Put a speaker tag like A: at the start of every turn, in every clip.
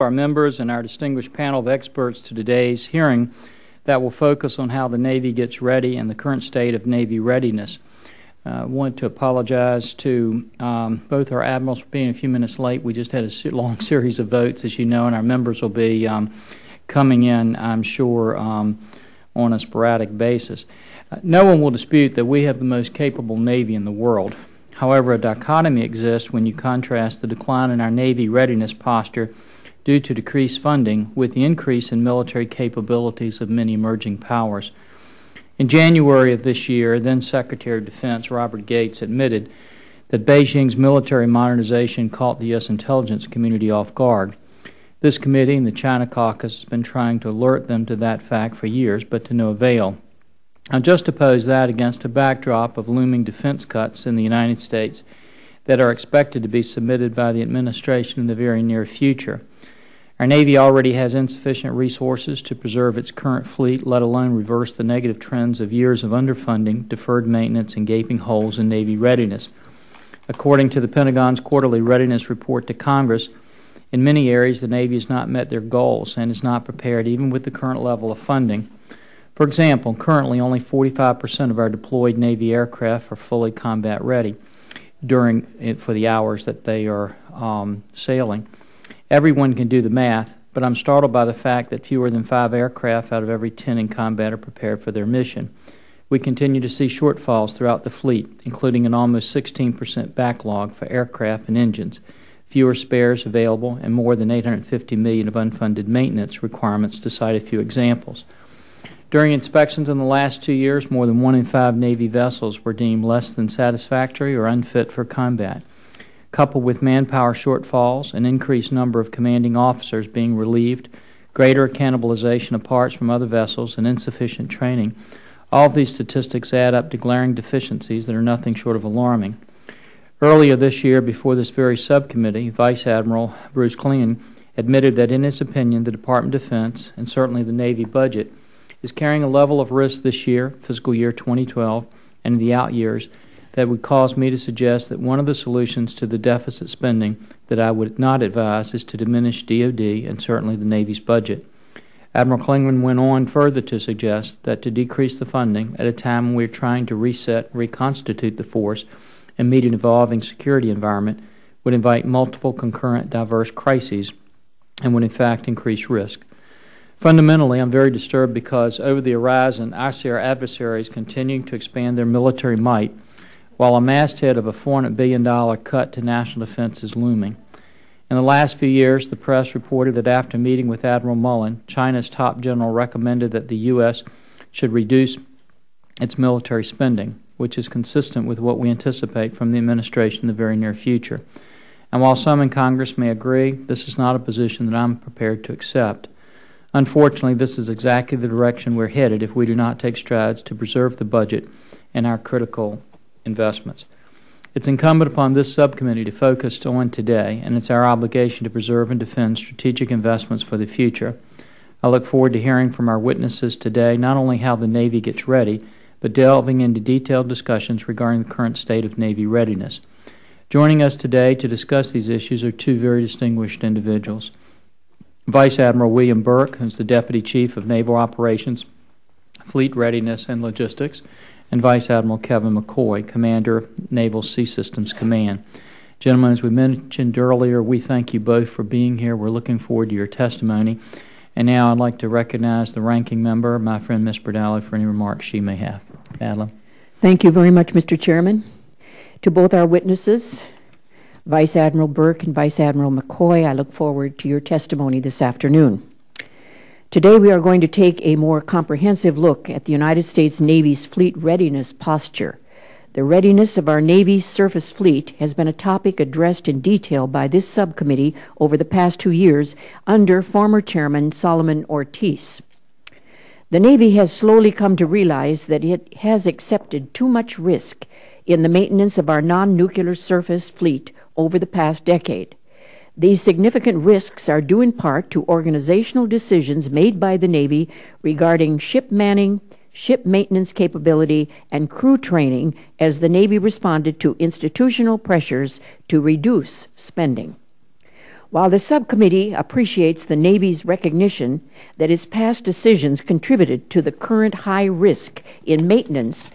A: our members and our distinguished panel of experts to today's hearing that will focus on how the Navy gets ready and the current state of Navy readiness. I want to apologize to both our admirals for being a few minutes late. We just had a long series of votes, as you know, and our members will be coming in, I'm sure, on a sporadic basis. No one will dispute that we have the most capable Navy in the world. However, a dichotomy exists when you contrast the decline in our Navy readiness posture due to decreased funding with the increase in military capabilities of many emerging powers. In January of this year, then Secretary of Defense Robert Gates admitted that Beijing's military modernization caught the U.S. intelligence community off guard. This committee and the China caucus has been trying to alert them to that fact for years, but to no avail. Now, juxtapose that against a backdrop of looming defense cuts in the United States that are expected to be submitted by the administration in the very near future. Our Navy already has insufficient resources to preserve its current fleet, let alone reverse the negative trends of years of underfunding, deferred maintenance, and gaping holes in Navy readiness. According to the Pentagon's quarterly readiness report to Congress, in many areas the Navy has not met their goals and is not prepared even with the current level of funding. For example, currently only 45% of our deployed Navy aircraft are fully combat ready for the hours that they are sailing. Everyone can do the math, but I'm startled by the fact that fewer than 5 aircraft out of every 10 in combat are prepared for their mission. We continue to see shortfalls throughout the fleet, including an almost 16% backlog for aircraft and engines, fewer spares available, and more than $850 million of unfunded maintenance requirements, to cite a few examples. During inspections in the last 2 years, more than 1 in 5 Navy vessels were deemed less than satisfactory or unfit for combat. Coupled with manpower shortfalls, an increased number of commanding officers being relieved, greater cannibalization of parts from other vessels, and insufficient training, all of these statistics add up to glaring deficiencies that are nothing short of alarming. Earlier this year, before this very subcommittee, Vice Admiral Bruce Klingon admitted that in his opinion the Department of Defense, and certainly the Navy budget, is carrying a level of risk this year, fiscal year 2012, and in the out years, that would cause me to suggest that one of the solutions to the deficit spending that I would not advise is to diminish DoD and certainly the Navy's budget. Admiral Klingon went on further to suggest that to decrease the funding at a time when we are trying to reset, reconstitute the force, and meet an evolving security environment would invite multiple concurrent diverse crises and would in fact increase risk. Fundamentally, I'm very disturbed because over the horizon I see our adversaries continuing to expand their military might while a masthead of a $400 billion cut to national defense is looming. In the last few years, the press reported that after meeting with Admiral Mullen, China's top general recommended that the U.S. should reduce its military spending, which is consistent with what we anticipate from the administration in the very near future. And while some in Congress may agree, this is not a position that I'm prepared to accept. Unfortunately, this is exactly the direction we're headed if we do not take strides to preserve the budget and our critical investments. It's incumbent upon this subcommittee to focus on today, and it's our obligation to preserve and defend strategic investments for the future. I look forward to hearing from our witnesses today not only how the Navy gets ready, but delving into detailed discussions regarding the current state of Navy readiness. Joining us today to discuss these issues are two very distinguished individuals. Vice Admiral William Burke, who is the Deputy Chief of Naval Operations, Fleet Readiness, and Logistics, and Vice Admiral Kevin McCoy, Commander, Naval Sea Systems Command. Gentlemen, as we mentioned earlier, we thank you both for being here. We're looking forward to your testimony. And now I'd like to recognize the ranking member, my friend Ms. Berdallo, for any remarks she may have. Madeline.
B: Thank you very much, Mr. Chairman. To both our witnesses, Vice Admiral Burke and Vice Admiral McCoy, I look forward to your testimony this afternoon. Today we are going to take a more comprehensive look at the United States Navy's fleet readiness posture. The readiness of our Navy's surface fleet has been a topic addressed in detail by this subcommittee over the past 2 years under former Chairman Solomon Ortiz. The Navy has slowly come to realize that it has accepted too much risk in the maintenance of our non-nuclear surface fleet over the past decade. These significant risks are due in part to organizational decisions made by the Navy regarding ship manning, ship maintenance capability, and crew training as the Navy responded to institutional pressures to reduce spending. While the subcommittee appreciates the Navy's recognition that its past decisions contributed to the current high risk in maintenance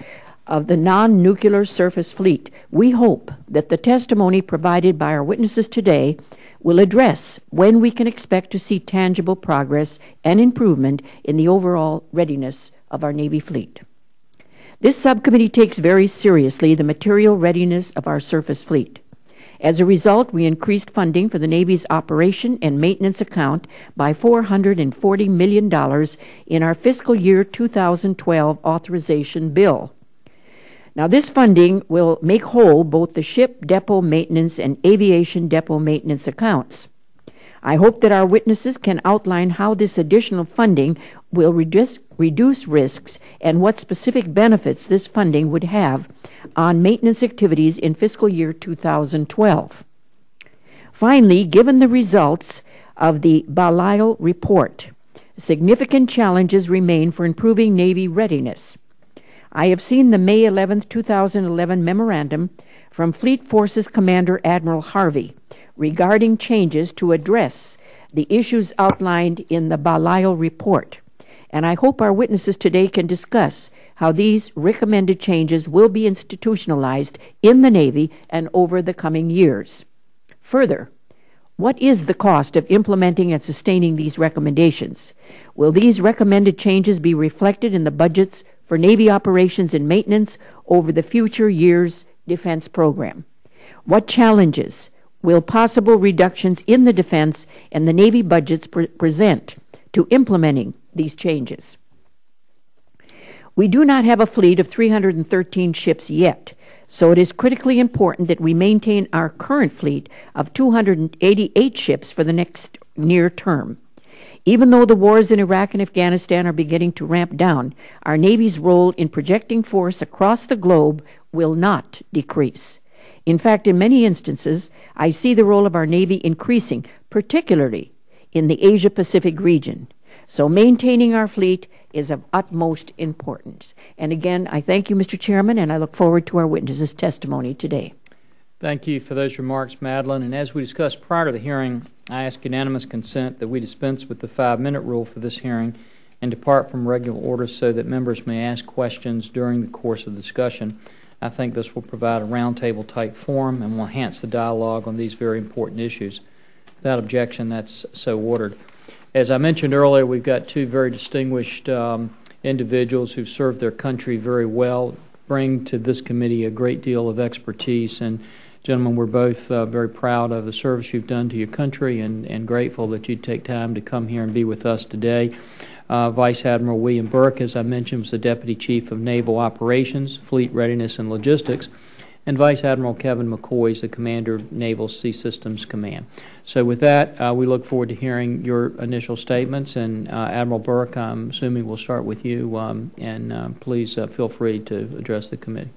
B: of the non-nuclear surface fleet, we hope that the testimony provided by our witnesses today will address when we can expect to see tangible progress and improvement in the overall readiness of our Navy fleet. This subcommittee takes very seriously the material readiness of our surface fleet. As a result, we increased funding for the Navy's operation and maintenance account by $440 million in our fiscal year 2012 authorization bill. Now, this funding will make whole both the ship depot maintenance and aviation depot maintenance accounts. I hope that our witnesses can outline how this additional funding will reduce risks and what specific benefits this funding would have on maintenance activities in fiscal year 2012. Finally, given the results of the Belial report, significant challenges remain for improving Navy readiness. I have seen the May 11, 2011 memorandum from Fleet Forces Commander Admiral Harvey regarding changes to address the issues outlined in the Belial report, and I hope our witnesses today can discuss how these recommended changes will be institutionalized in the Navy and over the coming years. Further, what is the cost of implementing and sustaining these recommendations? Will these recommended changes be reflected in the budgets for Navy operations and maintenance over the future years' defense program? What challenges will possible reductions in the defense and the Navy budgets present to implementing these changes? We do not have a fleet of 313 ships yet, so it is critically important that we maintain our current fleet of 288 ships for the next near term. Even though the wars in Iraq and Afghanistan are beginning to ramp down, our Navy's role in projecting force across the globe will not decrease. In fact, in many instances, I see the role of our Navy increasing, particularly in the Asia-Pacific region. So maintaining our fleet is of utmost importance. And again, I thank you, Mr. Chairman, and I look forward to our witnesses' testimony today.
A: Thank you for those remarks, Madeline. And as we discussed prior to the hearing, I ask unanimous consent that we dispense with the 5-minute rule for this hearing and depart from regular order so that members may ask questions during the course of the discussion. I think this will provide a roundtable type forum and will enhance the dialogue on these very important issues. Without objection, that's so ordered. As I mentioned earlier, we've got two very distinguished individuals who've served their country very well, bring to this committee a great deal of expertise. And gentlemen, we're both very proud of the service you've done to your country and grateful that you'd take time to come here and be with us today. Vice Admiral William Burke, as I mentioned, was the Deputy Chief of Naval Operations, Fleet Readiness, and Logistics. And Vice Admiral Kevin McCoy is the Commander of Naval Sea Systems Command. So with that, we look forward to hearing your initial statements. And Admiral Burke, I'm assuming we'll start with you, and please feel free to address the committee.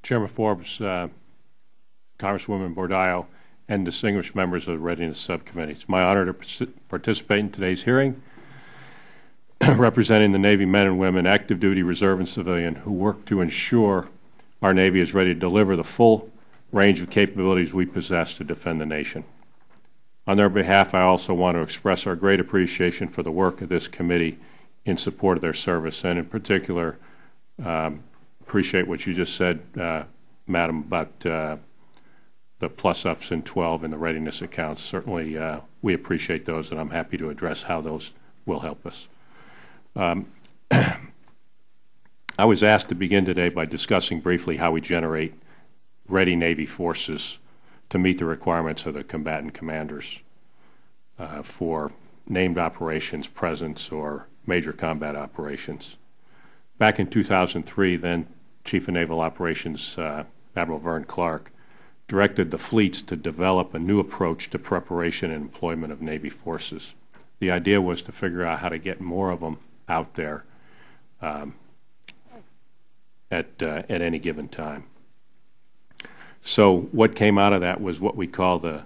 C: Chairman Forbes, Congresswoman Bordillo, and distinguished members of the Readiness Subcommittee. It's my honor to participate in today's hearing, representing the Navy men and women, active duty, reserve, and civilian, who work to ensure our Navy is ready to deliver the full range of capabilities we possess to defend the nation. On their behalf, I also want to express our great appreciation for the work of this committee in support of their service, and in particular, appreciate what you just said, Madam, about the plus-ups in 12 in the readiness accounts. Certainly, we appreciate those, and I'm happy to address how those will help us. I was asked to begin today by discussing briefly how we generate ready Navy forces to meet the requirements of the combatant commanders for named operations, presence, or major combat operations. Back in 2003, then Chief of Naval Operations Admiral Vern Clark directed the fleets to develop a new approach to preparation and employment of Navy forces. The idea was to figure out how to get more of them out there at any given time. So what came out of that was what we call the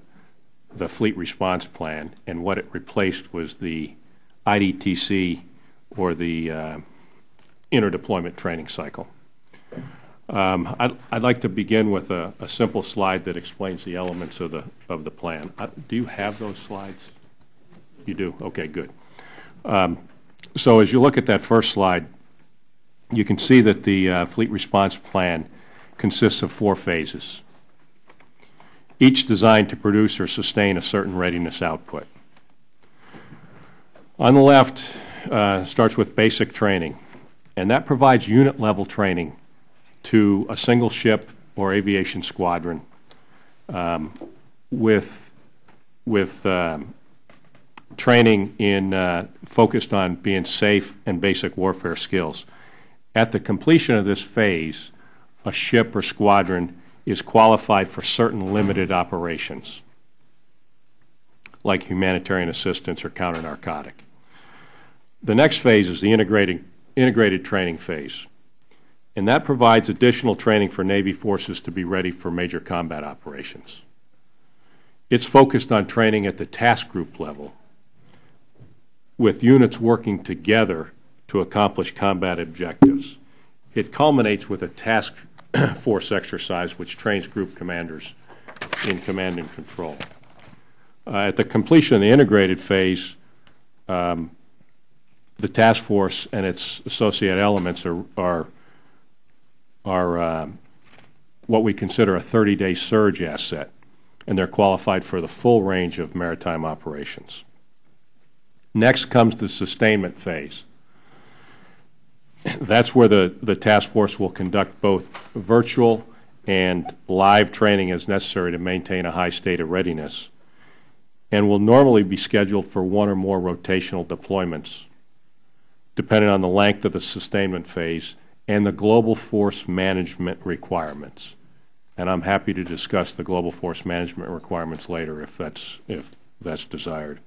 C: Fleet Response Plan, and what it replaced was the IDTC, or the Interdeployment Training Cycle. I'd like to begin with a simple slide that explains the elements of the plan. Do you have those slides? You do? Okay, good. So as you look at that first slide, you can see that the Fleet Response Plan consists of 4 phases, each designed to produce or sustain a certain readiness output. On the left starts with basic training, and that provides unit-level training to a single ship or aviation squadron with training focused on being safe and basic warfare skills. At the completion of this phase, a ship or squadron is qualified for certain limited operations, like humanitarian assistance or counter-narcotic. The next phase is the integrated training phase, and that provides additional training for Navy forces to be ready for major combat operations. It's focused on training at the task group level, with units working together to accomplish combat objectives. It culminates with a task force exercise which trains group commanders in command and control. At the completion of the integrated phase, the task force and its associated elements are what we consider a 30-day surge asset, and they're qualified for the full range of maritime operations. Next comes the sustainment phase. That's where the task force will conduct both virtual and live training as necessary to maintain a high state of readiness, and will normally be scheduled for 1 or more rotational deployments, depending on the length of the sustainment phase and the global force management requirements. And I'm happy to discuss the global force management requirements later if that's desired.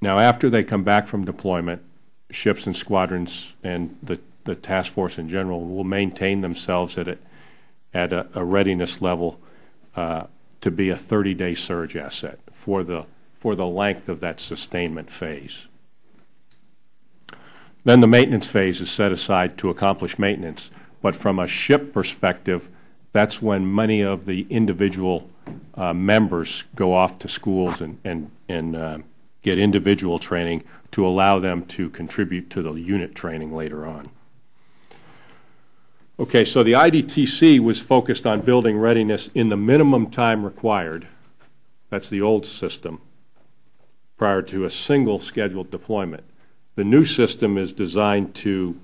C: Now, after they come back from deployment, ships and squadrons and the task force in general will maintain themselves at a readiness level to be a 30-day surge asset for the length of that sustainment phase. Then the maintenance phase is set aside to accomplish maintenance, but from a ship perspective, that's when many of the individual members go off to schools and get individual training to allow them to contribute to the unit training later on. Okay, so the IDTC was focused on building readiness in the minimum time required. That's the old system, prior to a single scheduled deployment. The new system is designed to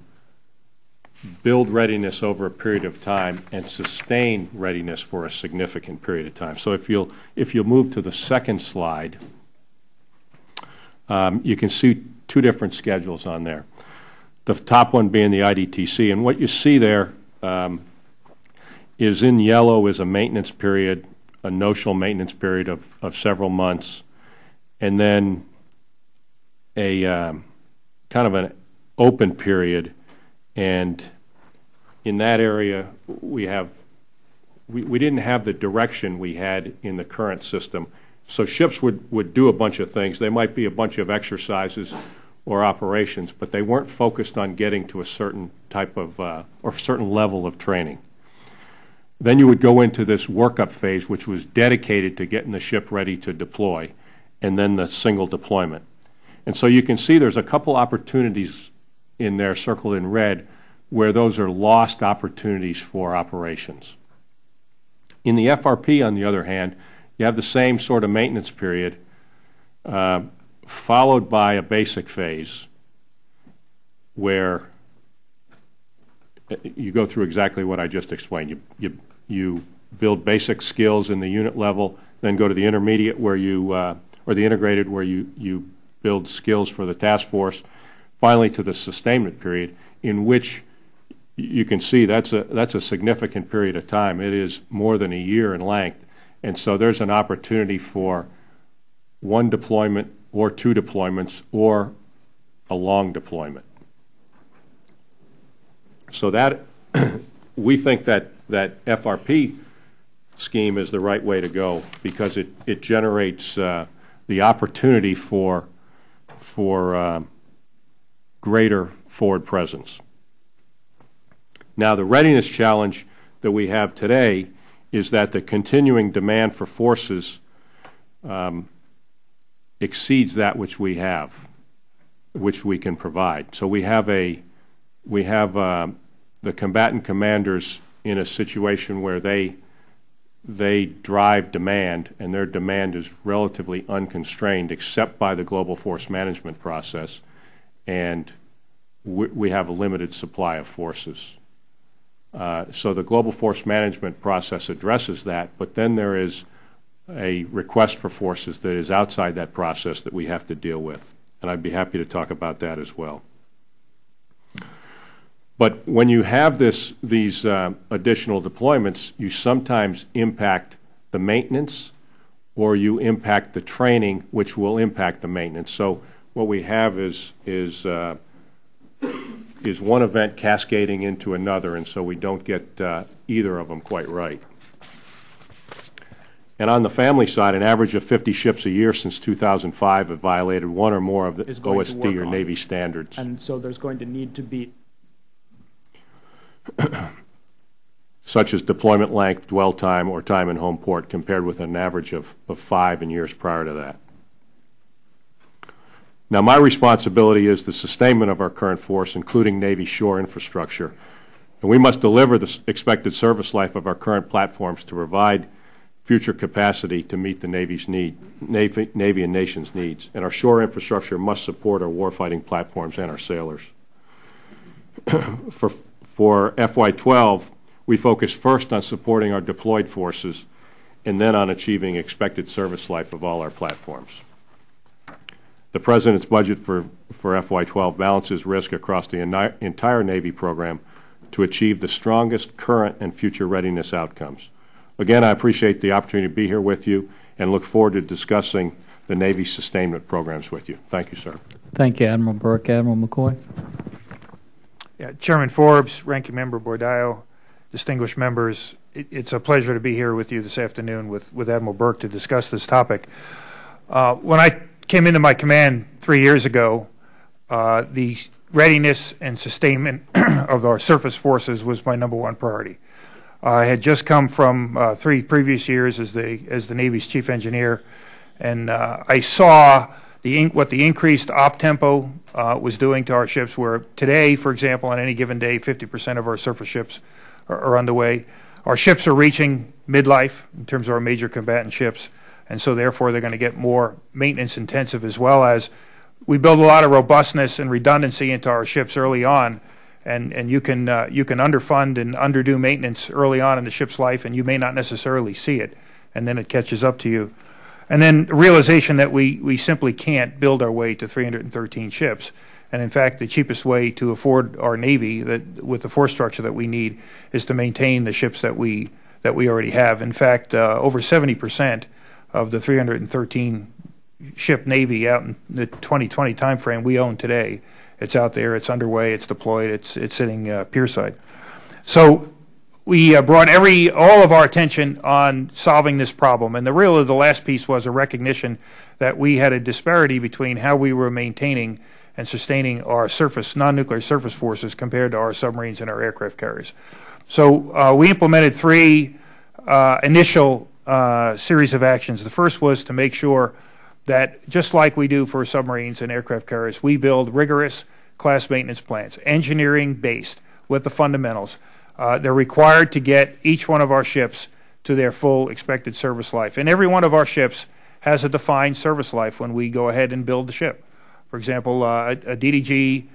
C: build readiness over a period of time and sustain readiness for a significant period of time. So if you'll move to the second slide, you can see 2 different schedules on there. The top one being the IDTC, and what you see there is in yellow is a maintenance period, a notional maintenance period of several months, and then a kind of an open period. And in that area, we didn't have the direction we had in the current system. So ships would do a bunch of things. They might be a bunch of exercises or operations, but they weren't focused on getting to a certain type of or certain level of training. Then you would go into this workup phase, which was dedicated to getting the ship ready to deploy, and then the single deployment. And so you can see there's a couple opportunities in there circled in red where those are lost opportunities for operations. In the FRP, on the other hand, you have the same sort of maintenance period followed by a basic phase where you go through exactly what I just explained. You build basic skills in the unit level, then go to the intermediate where or the integrated where you build skills for the task force, finally to the sustainment period, in which you can see that's a significant period of time. It is more than a year in length, and so there's an opportunity for 1 deployment or 2 deployments or a long deployment. So that we think that FRP scheme is the right way to go because it generates the opportunity for greater forward presence. Now, the readiness challenge that we have today is that the continuing demand for forces exceeds that which we have, which we can provide. So we have the combatant commanders in a situation where they drive demand, and their demand is relatively unconstrained except by the global force management process, and we have a limited supply of forces. So the global force management process addresses that, but then there is a request for forces that is outside that process that we have to deal with, and I'd be happy to talk about that as well. But when you have these additional deployments, you sometimes impact the maintenance, or you impact the training, which will impact the maintenance. So what we have is one event cascading into another, and so we don't get either of them quite right. And on the family side, an average of 50 ships a year since 2005 have violated one or more of the OSD or Navy standards.
D: And so there's going to need to be
C: such as deployment length, dwell time, or time in home port, compared with an average of 5 in years prior to that. Now, my responsibility is the sustainment of our current force, including Navy shore infrastructure, and we must deliver the expected service life of our current platforms to provide future capacity to meet the Navy's Navy and nation's needs, and our shore infrastructure must support our warfighting platforms and our sailors. For FY12, we focus first on supporting our deployed forces and then on achieving expected service life of all our platforms. The President's budget for FY12 balances risk across the entire Navy program to achieve the strongest current and future readiness outcomes. Again, I appreciate the opportunity to be here with you and look forward to discussing the Navy sustainment programs with you. Thank you, sir.
A: Thank you, Admiral Burke. Admiral McCoy.
D: Yeah, Chairman Forbes, Ranking Member Bordillo, distinguished members, it's a pleasure to be here with you this afternoon with Admiral Burke to discuss this topic. When I came into my command 3 years ago, the readiness and sustainment of our surface forces was my #1 priority. I had just come from 3 previous years as the Navy's chief engineer, and I saw what the increased op tempo was doing to our ships, where today, for example, on any given day, 50% of our surface ships are underway. Our ships are reaching midlife in terms of our major combatant ships, and so therefore they're going to get more maintenance intensive, as well as we build a lot of robustness and redundancy into our ships early on, and you can underfund and underdo maintenance early on in the ship's life, and you may not necessarily see it, and then it catches up to you. And then the realization that we simply can't build our way to 313 ships. And in fact, the cheapest way to afford our Navy with the force structure that we need is to maintain the ships that we already have. In fact, over 70% of the 313 ship Navy out in the 2020 timeframe we own today. It's out there, it's underway, it's deployed, it's sitting pierside. So we brought all of our attention on solving this problem, and the last piece was a recognition that we had a disparity between how we were maintaining and sustaining our non-nuclear surface forces compared to our submarines and our aircraft carriers. So we implemented 3 initial series of actions. The first was to make sure that, just like we do for submarines and aircraft carriers, we build rigorous class maintenance plans, engineering-based, with the fundamentals. They're required to get each one of our ships to their full expected service life. And every one of our ships has a defined service life when we go ahead and build the ship. For example, a DDG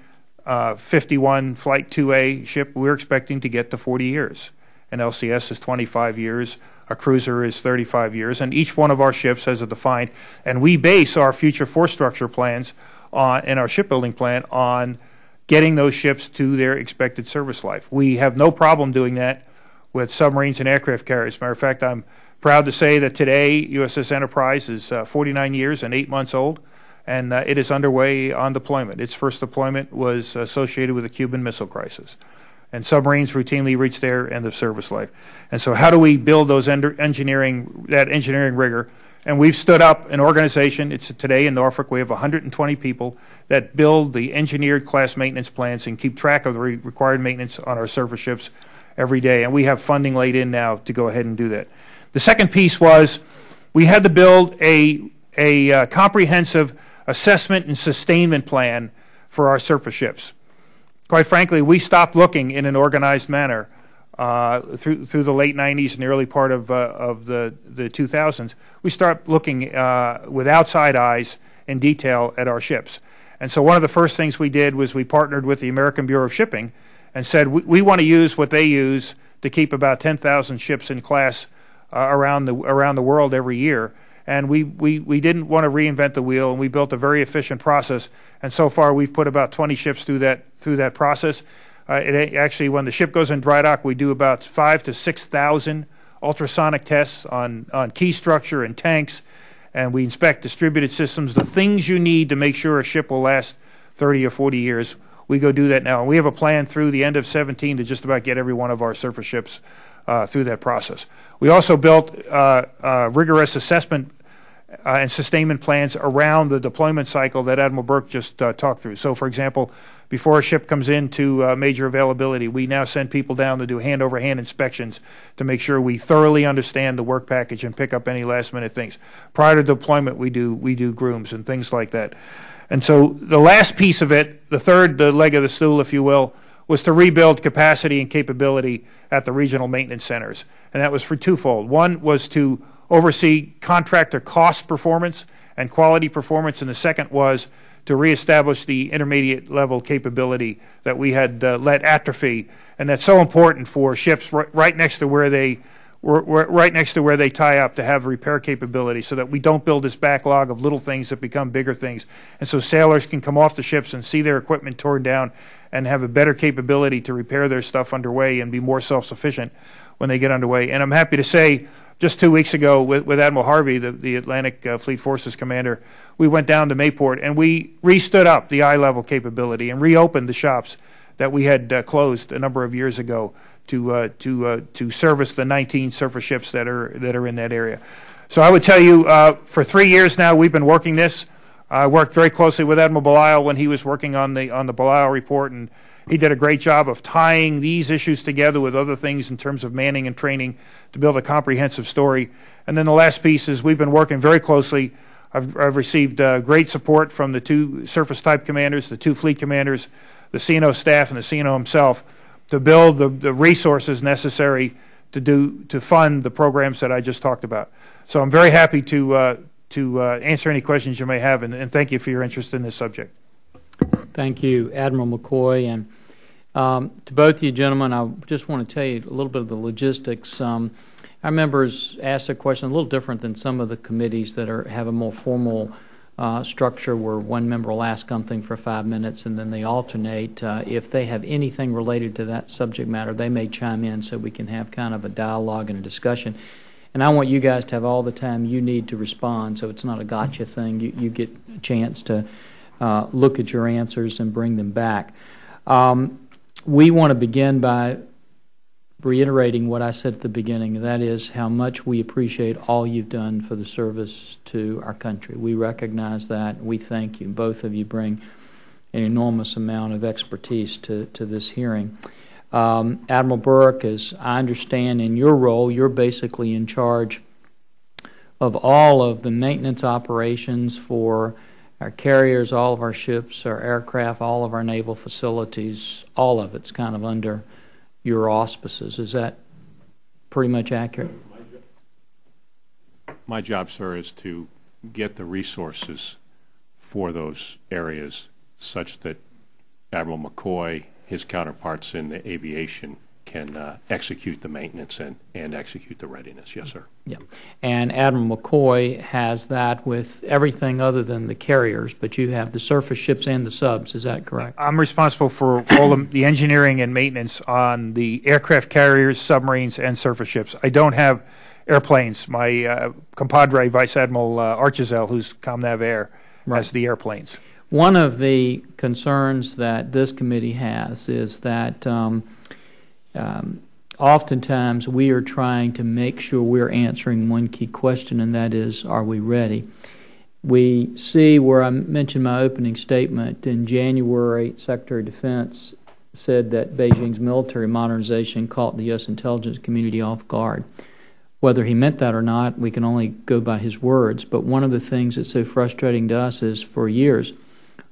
D: 51 Flight 2A ship, we're expecting to get to 40 years. An LCS is 25 years. A cruiser is 35 years. And each one of our ships has a defined, and we base our future force structure plans and our shipbuilding plan on getting those ships to their expected service life. We have no problem doing that with submarines and aircraft carriers. As a matter of fact, I'm proud to say that today USS Enterprise is 49 years and 8 months old, and it is underway on deployment. Its first deployment was associated with the Cuban Missile Crisis. And submarines routinely reach their end of service life. And so how do we build those engineering rigor And we've stood up an organization. It's today in Norfolk. We have 120 people that build the engineered class maintenance plans and keep track of the required maintenance on our surface ships every day. And we have funding laid in now to go ahead and do that. The second piece was we had to build a comprehensive assessment and sustainment plan for our surface ships. Quite frankly, we stopped looking in an organized manner through the late 90s and the early part of the 2000s. We started looking with outside eyes in detail at our ships. And so one of the first things we did was we partnered with the American Bureau of Shipping and said we want to use what they use to keep about 10,000 ships in class around the world every year. And we didn't want to reinvent the wheel, and we built a very efficient process. And so far, we've put about 20 ships through that process. Actually, when the ship goes in dry dock, we do about 5,000 to 6,000 ultrasonic tests on key structure and tanks, and we inspect distributed systems, the things you need to make sure a ship will last 30 or 40 years. We go do that now, and we have a plan through the end of 2017 to just about get every one of our surface ships through that process. We also built rigorous assessment and sustainment plans around the deployment cycle that Admiral Burke just talked through. So, for example, before a ship comes into major availability, we now send people down to do hand-over-hand inspections to make sure we thoroughly understand the work package and pick up any last-minute things. Prior to deployment, we do grooms and things like that. And so the last piece of it, the third leg of the stool, if you will, was to rebuild capacity and capability at the regional maintenance centers. And that was for twofold. One was to oversee contractor cost performance and quality performance, and the second was to reestablish the intermediate level capability that we had let atrophy, and that's so important for ships right next to where they tie up to have repair capability, so that we don't build this backlog of little things that become bigger things, and so sailors can come off the ships and see their equipment torn down and have a better capability to repair their stuff underway and be more self-sufficient when they get underway. And I'm happy to say, just 2 weeks ago with Admiral Harvey, the Atlantic Fleet Forces commander, we went down to Mayport and we re-stood up the eye-level capability and reopened the shops that we had closed a number of years ago to service the 19 surface ships that are in that area. So I would tell you, for 3 years now, we've been working this. I worked very closely with Admiral Belisle when he was working on the Belisle report, and he did a great job of tying these issues together with other things in terms of manning and training to build a comprehensive story. And then the last piece is we've been working very closely. I've received great support from the 2 surface type commanders, the 2 fleet commanders, the CNO staff, and the CNO himself to build the resources necessary to fund the programs that I just talked about. So I'm very happy to answer any questions you may have, and thank you for your interest in this subject.
A: Thank you, Admiral McCoy. And to both of you gentlemen, I just want to tell you a little bit of the logistics. Our members asked a question a little different than some of the committees that have a more formal structure where one member will ask something for 5 minutes and then they alternate. If they have anything related to that subject matter, they may chime in so we can have kind of a dialogue and a discussion. And I want you guys to have all the time you need to respond, so it's not a gotcha thing. You get a chance to look at your answers and bring them back. We want to begin by reiterating what I said at the beginning, and that is how much we appreciate all you've done for the service to our country. We recognize that. We thank you. Both of you bring an enormous amount of expertise to this hearing. Admiral Burke, as I understand in your role, you're basically in charge of all of the maintenance operations for our carriers, all of our ships, our aircraft, all of our naval facilities. All of it's kind of under your auspices. Is that pretty much accurate?
C: My job, sir, is to get the resources for those areas such that Admiral McCoy, his counterparts in the aviation, can execute the maintenance and execute the readiness. Yes, sir.
A: Yeah. And Admiral McCoy has that with everything other than the carriers, but you have the surface ships and the subs. Is that correct? I'm
D: responsible for all the engineering and maintenance on the aircraft carriers, submarines, and surface ships. I don't have airplanes. My compadre, Vice Admiral Archizell, who's ComNav Air, has the airplanes.
A: One of the concerns that this committee has is that oftentimes we are trying to make sure we're answering one key question, and that is, are we ready? We see where I mentioned my opening statement in January, Secretary of Defense said that Beijing's military modernization caught the U.S. intelligence community off guard. Whether he meant that or not, we can only go by his words. But one of the things that's so frustrating to us is for years,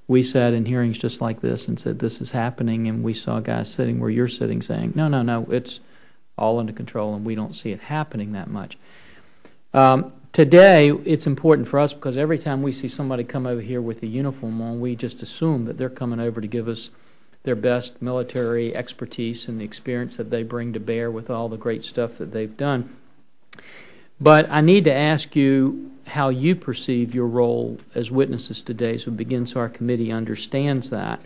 A: we sat in hearings just like this and said, this is happening, and we saw guys sitting where you're sitting saying, no, it's all under control, and we don't see it happening that much. Today, it's important for us because every time we see somebody come over here with a uniform on, we just assume that they're coming over to give us their best military expertise and the experience that they bring to bear with all the great stuff that they've done. But I need to ask you how you perceive your role as witnesses today, so we begin so our committee understands that.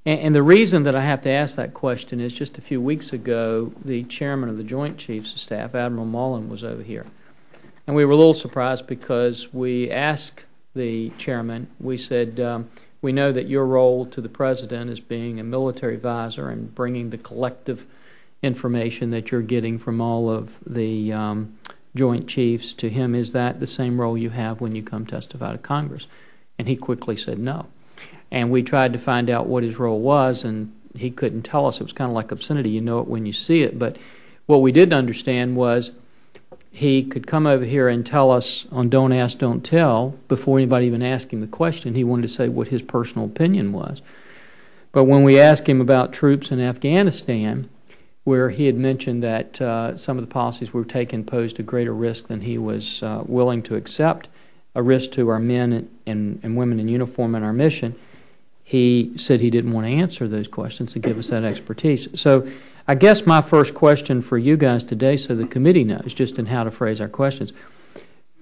A: And the reason that I have to ask that question is just a few weeks ago, the chairman of the Joint Chiefs of Staff, Admiral Mullen, was over here. And we were a little surprised because we asked the chairman, we said, we know that your role to the president is being a military advisor and bringing the collective information that you're getting from all of the Joint Chiefs to him. Is that the same role you have when you come testify to Congress? And he quickly said no. And we tried to find out what his role was, and he couldn't tell us. It was kind of like obscenity. You know it when you see it. But what we didn't understand was he could come over here and tell us on Don't Ask, Don't Tell before anybody even asked him the question. He wanted to say what his personal opinion was. But when we asked him about troops in Afghanistan, where he had mentioned that some of the policies we were taking posed a greater risk than he was willing to accept, a risk to our men and women in uniform and our mission, he said he didn't want to answer those questions to give us that expertise. So I guess my first question for you guys today, so the committee knows just in how to phrase our questions.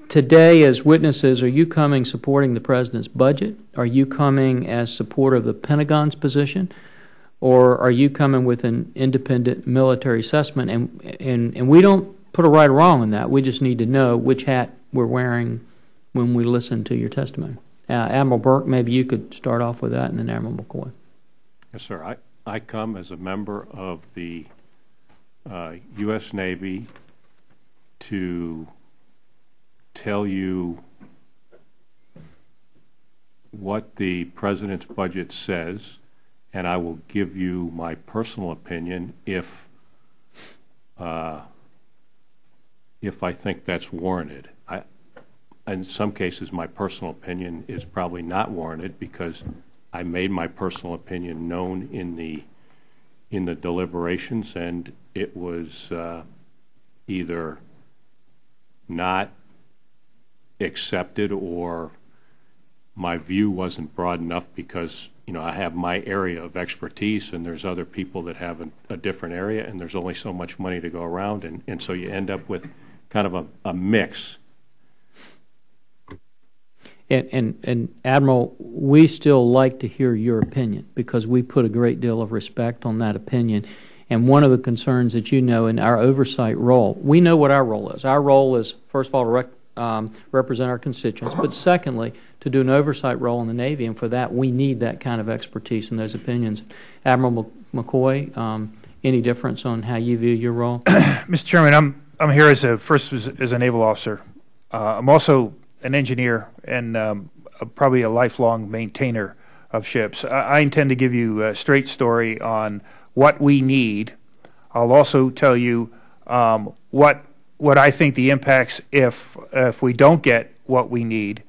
A: Today, as witnesses, are you coming supporting the president's budget? Are you coming as supporter of the Pentagon's position? Or are you coming with an independent military assessment? And we don't put a right or wrong in that. We just need to know which hat we're wearing when we listen to your testimony. Admiral Burke, maybe you could start off with that, and then Admiral McCoy.
C: Yes, sir. I come as a member of the U.S. Navy to tell you what the president's budget says, and I will give you my personal opinion if I think that's warranted. In some cases, my personal opinion is probably not warranted because I made my personal opinion known in the deliberations, and it was either not accepted or my view wasn't broad enough because I have my area of expertise and there's other people that have a different area, and there's only so much money to go around, and so you end up with kind of a mix.
A: And Admiral, we still like to hear your opinion because we put a great deal of respect on that opinion. And one of the concerns that in our oversight role, we know what our role is. Our role is, first of all, to represent our constituents, but secondly, to do an oversight role in the Navy, and for that we need that kind of expertise and those opinions. Admiral McCoy, any difference on how you view your role?
D: Mr. Chairman, I'm here as a naval officer. I'm also an engineer and probably a lifelong maintainer of ships. I intend to give you a straight story on what we need. I'll also tell you what I think the impacts if we don't get what we need.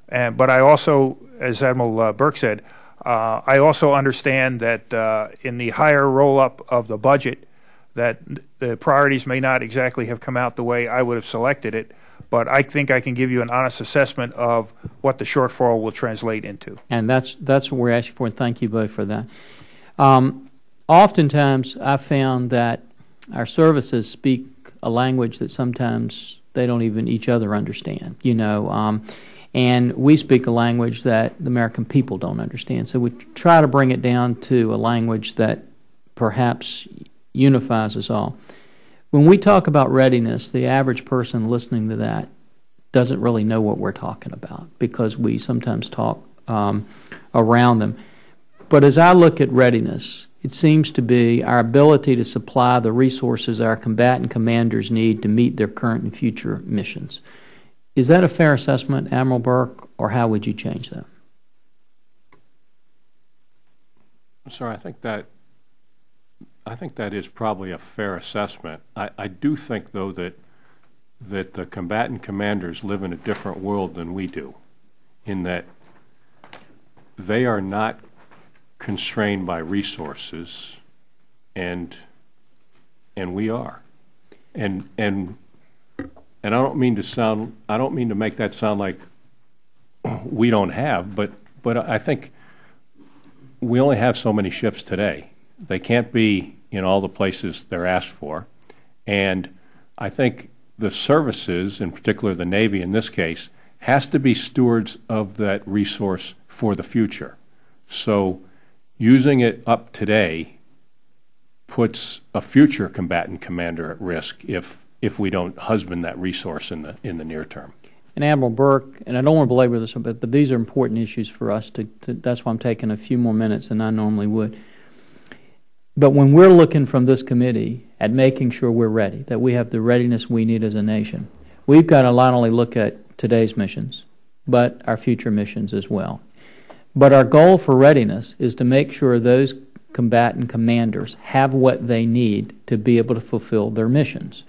D: But I also, as Admiral Burke said, I also understand that in the higher roll-up of the budget, that the priorities may not exactly have come out the way I would have selected it, but I think I can give you an honest assessment of what the shortfall will translate into.
A: And that's what we're asking for, and thank you both for that. Oftentimes, I've found that our services speak a language that sometimes they don't even each other understand, and we speak a language that the American people don't understand. So we try to bring it down to a language that perhaps unifies us all. When we talk about readiness, the average person listening to that doesn't really know what we're talking about because we sometimes talk around them. But as I look at readiness, it seems to be our ability to supply the resources our combatant commanders need to meet their current and future missions. Is that a fair assessment, Admiral Burke, or how would you change that?
C: Sir, I think that is probably a fair assessment. I do think, though, that the combatant commanders live in a different world than we do, in that they are not constrained by resources, and we are. And I don't mean to make that sound like we don't have, but I think we only have so many ships today. They can't be in all the places they're asked for. And I think the services, in particular the Navy in this case, has to be stewards of that resource for the future. So using it up today puts a future combatant commander at risk if we don't husband that resource in the near term.
A: And Admiral Burke, and I don't want to belabor this, but these are important issues for us. That's why I'm taking a few more minutes than I normally would. But when we're looking from this committee at making sure we're ready, that we have the readiness we need as a nation, we've got to not only look at today's missions, but our future missions as well. But our goal for readiness is to make sure those combatant commanders have what they need to be able to fulfill their missions.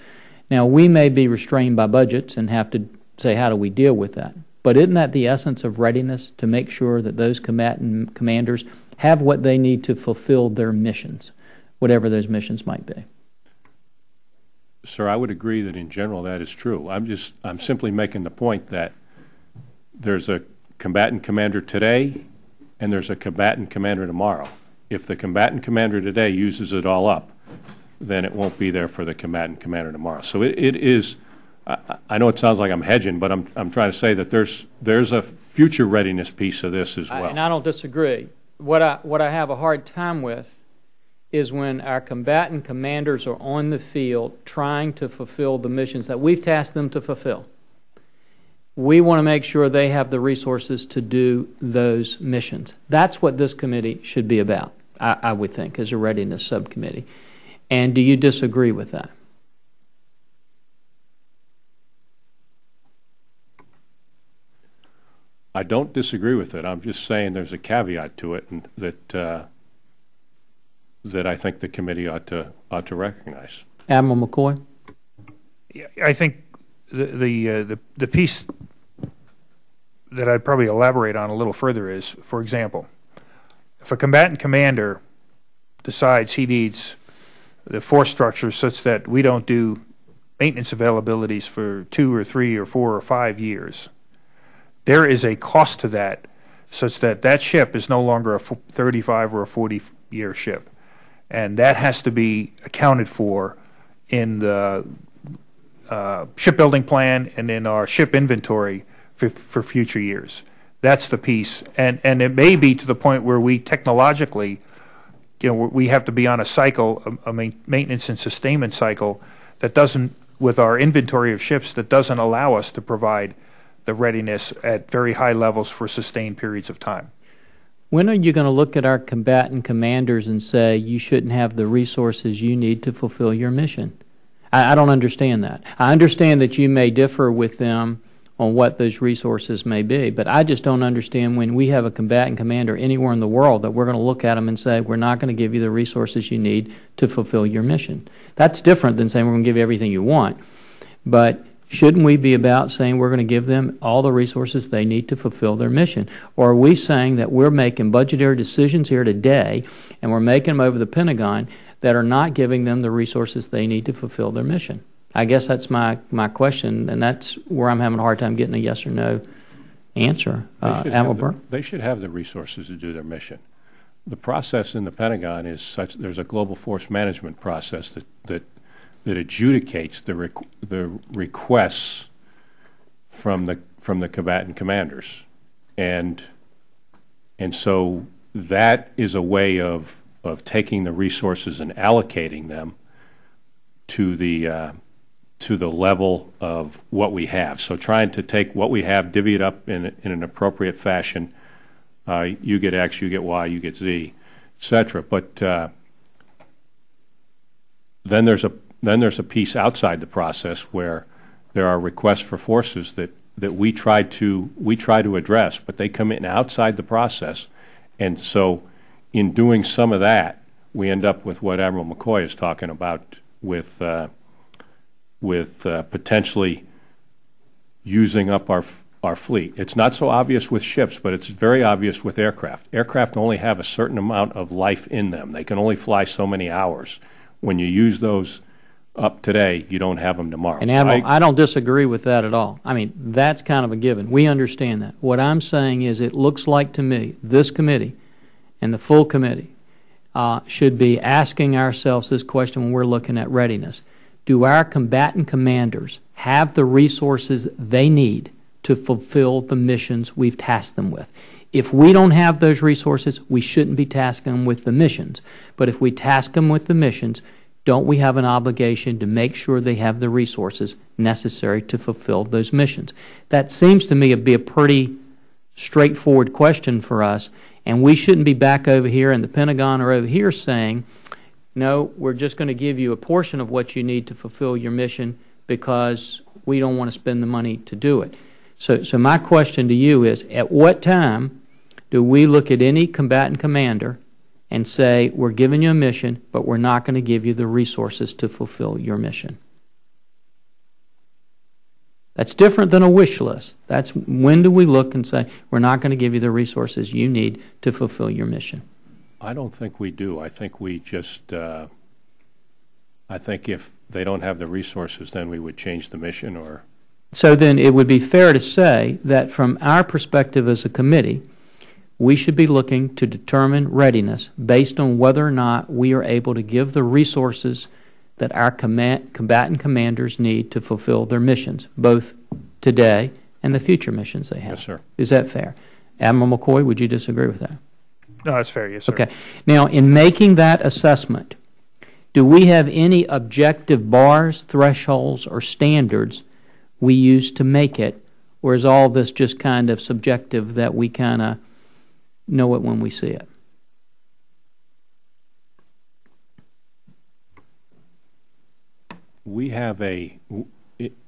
A: Now, we may be restrained by budgets and have to say, how do we deal with that? But isn't that the essence of readiness, to make sure that those combatant commanders have what they need to fulfill their missions, whatever those missions might be?
C: Sir, I would agree that in general that is true. I'm simply making the point that there's a combatant commander today and there's a combatant commander tomorrow. If the combatant commander today uses it all up, then it won't be there for the combatant commander tomorrow. So it is. I know it sounds like I'm hedging, but I'm trying to say that there's a future readiness piece of this as well.
A: And I don't disagree. What I have a hard time with is when our combatant commanders are on the field trying to fulfill the missions that we've tasked them to fulfill. We want to make sure they have the resources to do those missions. That's what this committee should be about, I would think, as a readiness subcommittee. And do you disagree with that?
C: I don't disagree with it. I'm just saying there's a caveat to it, and that I think the committee ought to recognize.
A: Admiral McCoy?
D: Yeah, I think the piece that I'd probably elaborate on a little further is, for example, if a combatant commander decides he needs the force structure such that we don't do maintenance availabilities for 2 or 3 or 4 or 5 years, there is a cost to that such that that ship is no longer a 35 or a 40-year ship. And that has to be accounted for in the shipbuilding plan and in our ship inventory for future years. That's the piece. And it may be to the point where we technologically, we have to be on a cycle, a maintenance and sustainment cycle that doesn't, with our inventory of ships, that doesn't allow us to provide the readiness at very high levels for sustained periods of time.
A: When are you going to look at our combatant commanders and say you shouldn't have the resources you need to fulfill your mission? I don't understand that. I understand that you may differ with them on what those resources may be, but I just don't understand when we have a combatant commander anywhere in the world that we're going to look at them and say we're not going to give you the resources you need to fulfill your mission. That's different than saying we're going to give you everything you want. But shouldn't we be about saying we're going to give them all the resources they need to fulfill their mission? Or are we saying that we're making budgetary decisions here today and we're making them over the Pentagon that are not giving them the resources they need to fulfill their mission? I guess that's my question, and that's where I'm having a hard time getting a yes or no answer.
C: They should have the resources to do their mission. The process in the Pentagon is such, there's a global force management process that adjudicates the requests from the combatant commanders, and so that is a way of taking the resources and allocating them to the level of what we have. So trying to take what we have, divvy it up in an appropriate fashion. You get X, you get Y, you get Z, etc. But then there's a piece outside the process where there are requests for forces that we try to address, but they come in outside the process, and so in doing some of that, we end up with what Admiral McCoy is talking about with potentially using up our fleet. It's not so obvious with ships, but it's very obvious with aircraft. Aircraft only have a certain amount of life in them. They can only fly so many hours. When you use those up today, you don't have them tomorrow.
A: And Admiral, I don't disagree with that at all. I mean, that's kind of a given. We understand that. What I'm saying is it looks like to me this committee and the full committee should be asking ourselves this question when we're looking at readiness. Do our combatant commanders have the resources they need to fulfill the missions we've tasked them with? If we don't have those resources, we shouldn't be tasking them with the missions. But if we task them with the missions, don't we have an obligation to make sure they have the resources necessary to fulfill those missions? That seems to me to be a pretty straightforward question for us, and we shouldn't be back over here in the Pentagon or over here saying, no, we're just going to give you a portion of what you need to fulfill your mission because we don't want to spend the money to do it. So my question to you is, at what time do we look at any combatant commander and say, we're giving you a mission, but we're not going to give you the resources to fulfill your mission? That's different than a wish list. That's when do we look and say, we're not going to give you the resources you need to fulfill your mission?
C: I don't think we do. I think we just, I think if they don't have the resources, then we would change the mission or...
A: So then it would be fair to say that from our perspective as a committee, we should be looking to determine readiness based on whether or not we are able to give the resources that our combatant commanders need to fulfill their missions, both today and the future missions they have.
C: Yes, sir.
A: Is that fair? Admiral McCoy, would you disagree with that?
D: No, that's fair, yes, sir.
A: Okay. Now, in making that assessment, do we have any objective bars, thresholds, or standards we use to make it, or is all this just kind of subjective that we kind of know it when we see it?
C: We have it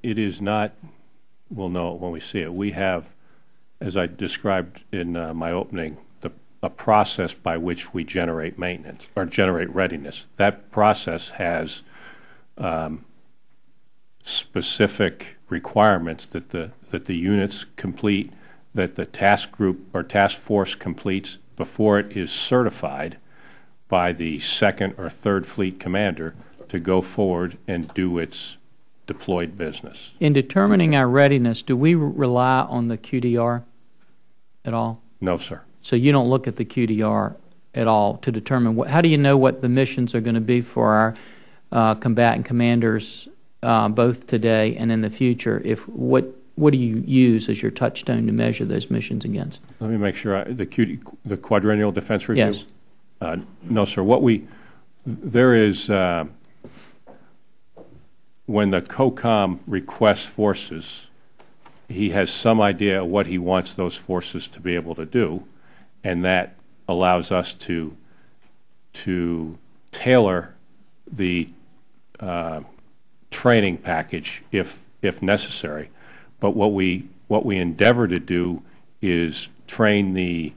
C: is not, we'll know it when we see it. We have, as I described in my opening, a process by which we generate maintenance or generate readiness. That process has specific requirements that the units complete, that the task group or task force completes before it is certified by the 2nd or 3rd Fleet commander to go forward and do its deployed business.
A: In determining our readiness, do we rely on the QDR at all?
C: No, sir.
A: So you don't look at the QDR at all to determine how do you know what the missions are going to be for our combatant commanders both today and in the future? What do you use as your touchstone to measure those missions against?
C: Let me make sure. The quadrennial defense review?
A: Yes.
C: No, sir. There is, when the COCOM requests forces, he has some idea of what he wants those forces to be able to do, and that allows us to tailor the training package if necessary. But what we endeavor to do is train the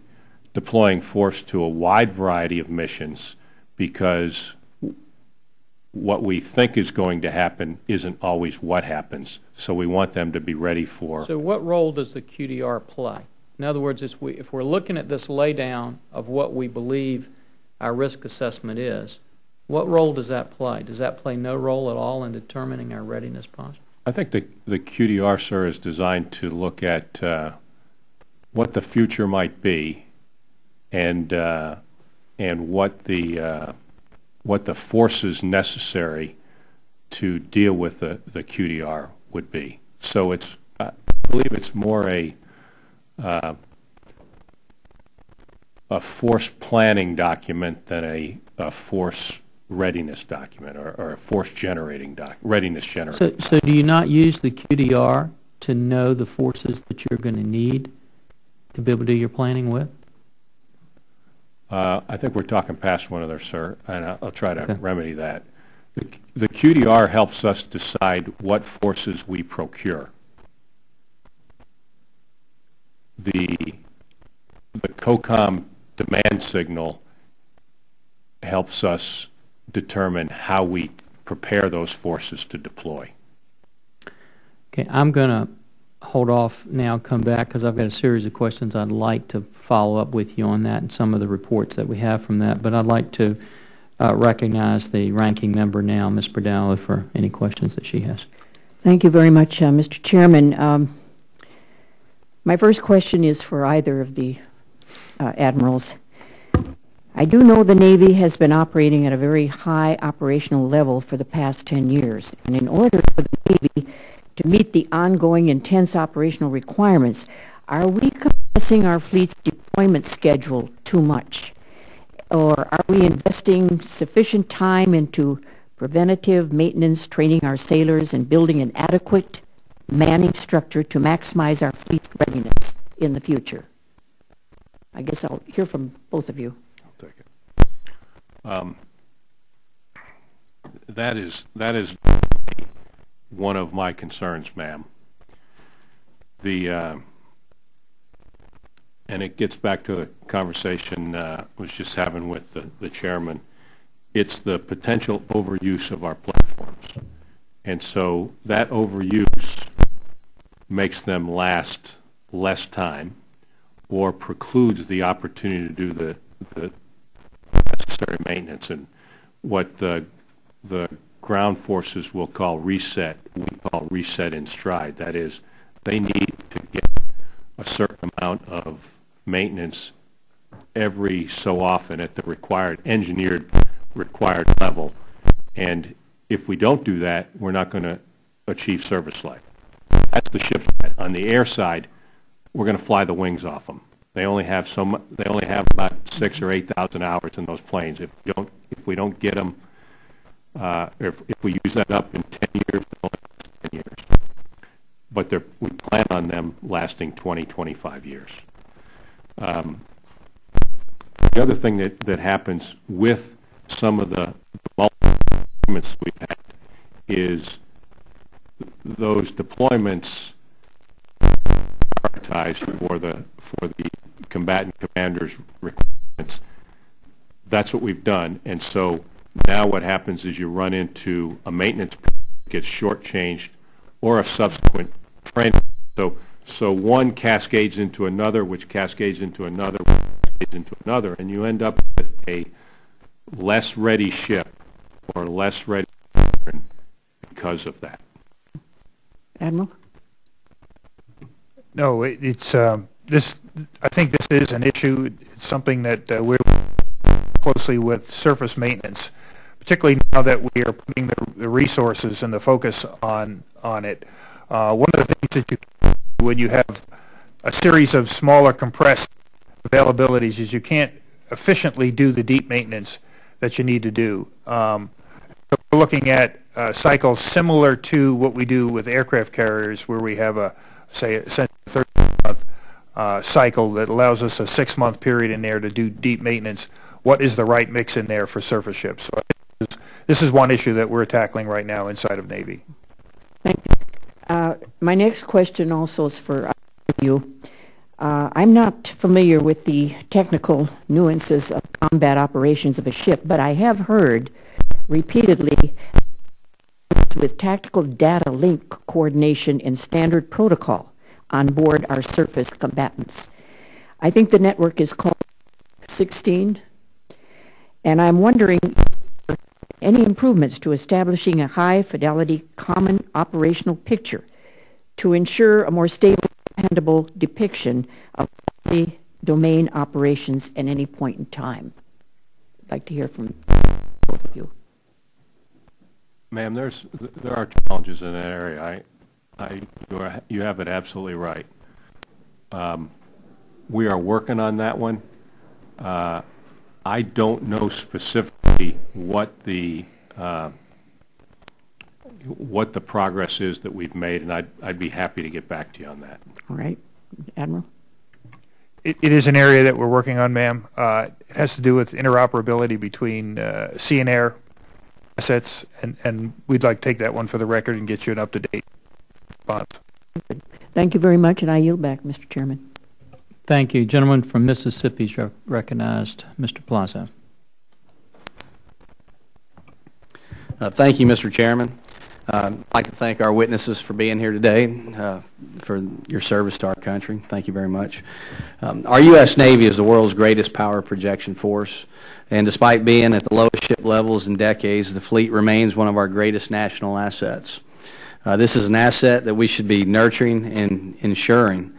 C: deploying force to a wide variety of missions, because what we think is going to happen isn't always what happens. So we want them to be ready for.
A: So what role does the QDR play? In other words, if we're looking at this laydown of what we believe our risk assessment is, what role does that play? Does that play no role at all in determining our readiness posture?
C: I think the QDR, sir, is designed to look at what the future might be, and what the forces necessary to deal with the QDR would be. So I believe it's more a force planning document than a force readiness document or a force generating readiness generating.
A: So do you not use the QDR to know the forces that you're going to need to be able to do your planning with?
C: I think we're talking past one another, sir, and I'll try to remedy that. The QDR helps us decide what forces we procure. The COCOM demand signal helps us determine how we prepare those forces to deploy.
A: Okay, I'm going to hold off now, come back, because I've got a series of questions I'd like to follow up with you on that and some of the reports that we have from that. But I'd like to recognize the ranking member now, Ms. Bordallo, for any questions that she has.
B: Thank you very much, Mr. Chairman. My first question is for either of the admirals. I do know the Navy has been operating at a very high operational level for the past 10 years, and in order for the Navy to meet the ongoing intense operational requirements, are we compressing our fleet's deployment schedule too much? Or are we investing sufficient time into preventative maintenance, training our sailors, and building an adequate manning structure to maximize our fleet's readiness in the future? I guess I'll hear from both of you.
C: I'll take it. That is one of my concerns, ma'am. And it gets back to the conversation I was just having with the chairman. It's the potential overuse of our platforms. And so that overuse makes them last less time or precludes the opportunity to do the necessary maintenance. And what the ground forces will call reset, we call reset in stride. That is, they need to get a certain amount of maintenance every so often at the engineered required level. And if we don't do that, we're not going to achieve service life. That's the ship's set. On the air side, we're going to fly the wings off them. They only have about 6,000 or 8,000 hours in those planes. If we don't get them, if we use that up in 10 years, they'll last 10 years. But we plan on them lasting 20, 25 years. The other thing that happens with some of the deployments we've had is those deployments prioritized for the combatant commanders' requirements. That's what we've done, and so now what happens is you run into a maintenance that gets shortchanged or a subsequent training. So one cascades into another, which cascades into another, which cascades into another, and you end up with a less ready ship or less ready because of that.
B: Admiral?
D: No, it's this. I think this is an issue. It's something that we're closely with surface maintenance, particularly now that we are putting the resources and the focus on it. One of the things that you can do when you have a series of smaller compressed availabilities is you can't efficiently do the deep maintenance that you need to do. We're looking at cycles similar to what we do with aircraft carriers, where we have a 30-month cycle that allows us a 6-month period in there to do deep maintenance. What is the right mix in there for surface ships? So this is one issue that we're tackling right now inside of Navy.
B: Thank you. My next question also is for you. I'm not familiar with the technical nuances of combat operations of a ship, but I have heard repeatedly with tactical data link coordination and standard protocol on board our surface combatants. I think the network is called 16, and I'm wondering any improvements to establishing a high-fidelity common operational picture to ensure a more stable, dependable depiction of the domain operations at any point in time. I'd like to hear from both of you.
C: Ma'am, there are challenges in that area. You have it absolutely right. We are working on that one. I don't know specifically what the progress is that we've made, and I'd be happy to get back to you on that.
B: All right, Admiral.
D: It is an area that we're working on, ma'am. It has to do with interoperability between sea and air assets, and we'd like to take that one for the record and get you an up-to-date response.
B: Thank you very much, and I yield back, Mr. Chairman.
A: Thank you. Gentleman from Mississippi is recognized. Mr. Plaza.
E: Thank you, Mr. Chairman. I'd like to thank our witnesses for being here today, for your service to our country. Thank you very much. Our U.S. Navy is the world's greatest power projection force, and despite being at the lowest ship levels in decades, the fleet remains one of our greatest national assets. This is an asset that we should be nurturing and ensuring.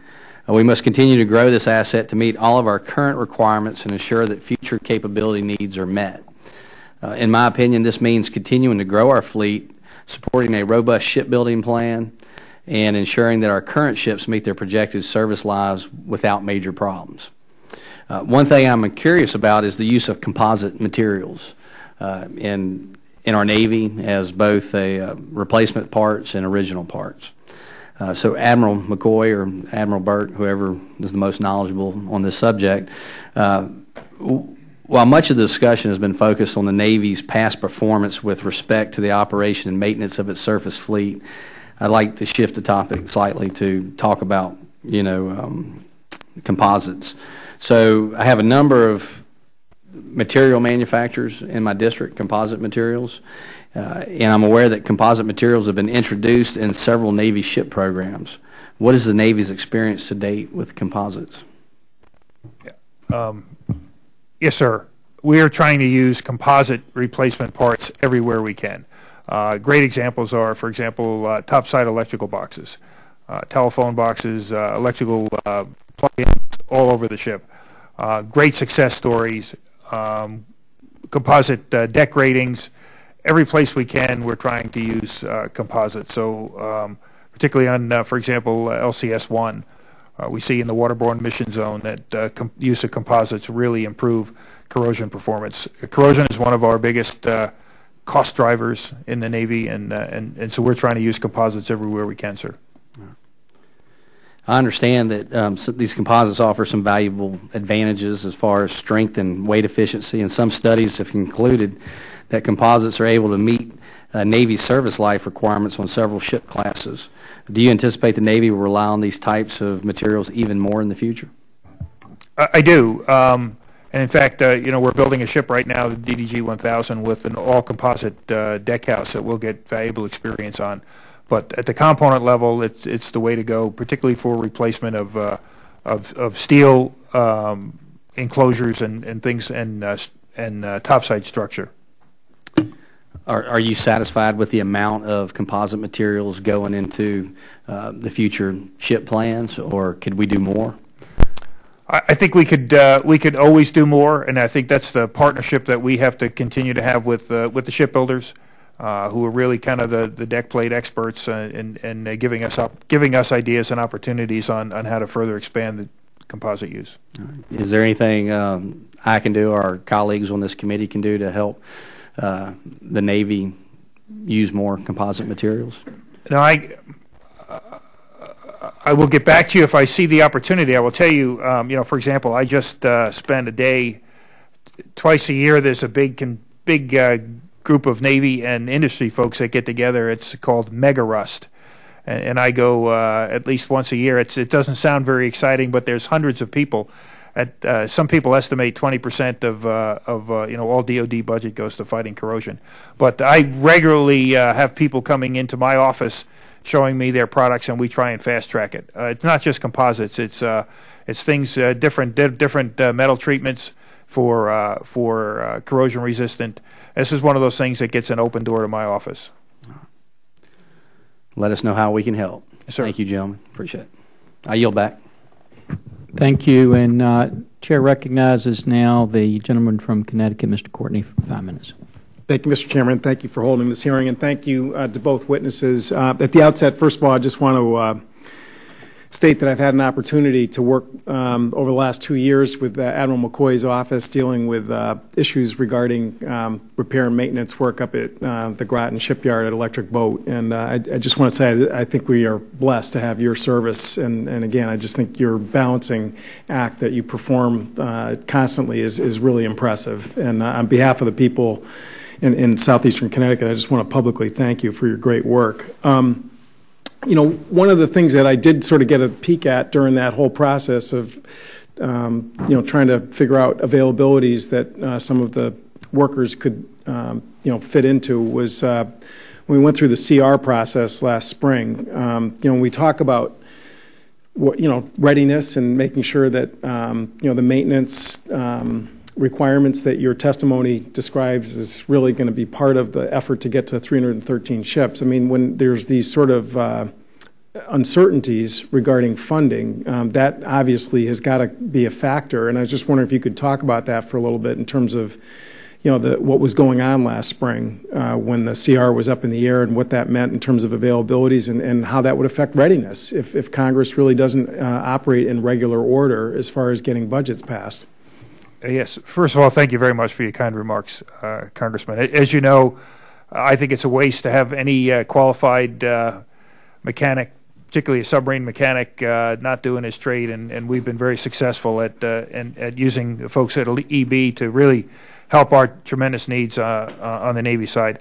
E: We must continue to grow this asset to meet all of our current requirements and ensure that future capability needs are met. In my opinion, this means continuing to grow our fleet, supporting a robust shipbuilding plan, and ensuring that our current ships meet their projected service lives without major problems. One thing I'm curious about is the use of composite materials in our Navy as both replacement parts and original parts. So Admiral McCoy or Admiral Burke, whoever is the most knowledgeable on this subject, while much of the discussion has been focused on the Navy's past performance with respect to the operation and maintenance of its surface fleet, I'd like to shift the topic slightly to talk about, composites. So I have a number of material manufacturers in my district, composite materials, and I'm aware that composite materials have been introduced in several Navy ship programs. What is the Navy's experience to date with composites?
D: Yes, sir. We are trying to use composite replacement parts everywhere we can. Great examples are, for example, topside electrical boxes, telephone boxes, electrical plug-ins all over the ship. Great success stories, composite deck ratings. Every place we can, we're trying to use composites. So particularly on, for example, LCS-1, we see in the waterborne mission zone that use of composites really improve corrosion performance. Corrosion is one of our biggest cost drivers in the Navy, and so we're trying to use composites everywhere we can, sir.
E: I understand that these composites offer some valuable advantages as far as strength and weight efficiency, and some studies have concluded that composites are able to meet Navy service life requirements on several ship classes. Do you anticipate the Navy will rely on these types of materials even more in the future?
D: I do. And in fact, we're building a ship right now, the DDG-1000, with an all-composite deck house that we'll get valuable experience on. But at the component level, it's the way to go, particularly for replacement of steel enclosures and things and topside structure.
E: Are you satisfied with the amount of composite materials going into the future ship plans, or could we do more?
D: I think we could always do more, and I think that's the partnership that we have to continue to have with the shipbuilders, who are really kind of the deck plate experts and giving us ideas and opportunities on how to further expand the composite use.
E: Is there anything I can do, or our colleagues on this committee can do to help the Navy use more composite materials?
D: No, I will get back to you if I see the opportunity. I will tell you, for example, I just spend a day twice a year. There's a big group of Navy and industry folks that get together. It's called Mega Rust, and I go at least once a year. It doesn't sound very exciting, but there's hundreds of people. Some people estimate 20% of all DoD budget goes to fighting corrosion. But I regularly have people coming into my office showing me their products, and we try and fast track it. It's not just composites; it's things different metal treatments for corrosion resistant. This is one of those things that gets an open door to my office.
E: Let us know how we can help.
D: Yes, sir.
E: Thank you, gentlemen. Appreciate it. I yield back.
A: Thank you. And Chair recognizes now the gentleman from Connecticut, Mr. Courtney, for 5 minutes.
F: Thank you, Mr. Chairman. Thank you for holding this hearing, and thank you to both witnesses. At the outset, first of all, I just want to state that I've had an opportunity to work over the last 2 years with Admiral McCoy's office dealing with issues regarding repair and maintenance work up at the Groton Shipyard at Electric Boat. And I just want to say I think we are blessed to have your service. And again, I just think your balancing act that you perform constantly is really impressive. And on behalf of the people in southeastern Connecticut. I just want to publicly thank you for your great work. You know, one of the things that I did sort of get a peek at during that whole process of, you know, trying to figure out availabilities that some of the workers could, you know, fit into was when we went through the CR process last spring. You know, when we talk about, you know, readiness and making sure that, you know, the maintenance requirements that your testimony describes is really going to be part of the effort to get to 313 ships. I mean, when there's these sort of uncertainties regarding funding, that obviously has got to be a factor. And I was just wondering if you could talk about that for a little bit in terms of, you know, what was going on last spring when the CR was up in the air and what that meant in terms of availabilities and how that would affect readiness if Congress really doesn't operate in regular order as far as getting budgets passed.
D: Yes. First of all, thank you very much for your kind remarks, Congressman. As you know, I think it's a waste to have any qualified mechanic, particularly a submarine mechanic, not doing his trade, and we've been very successful at using folks at EB to really help our tremendous needs on the Navy side.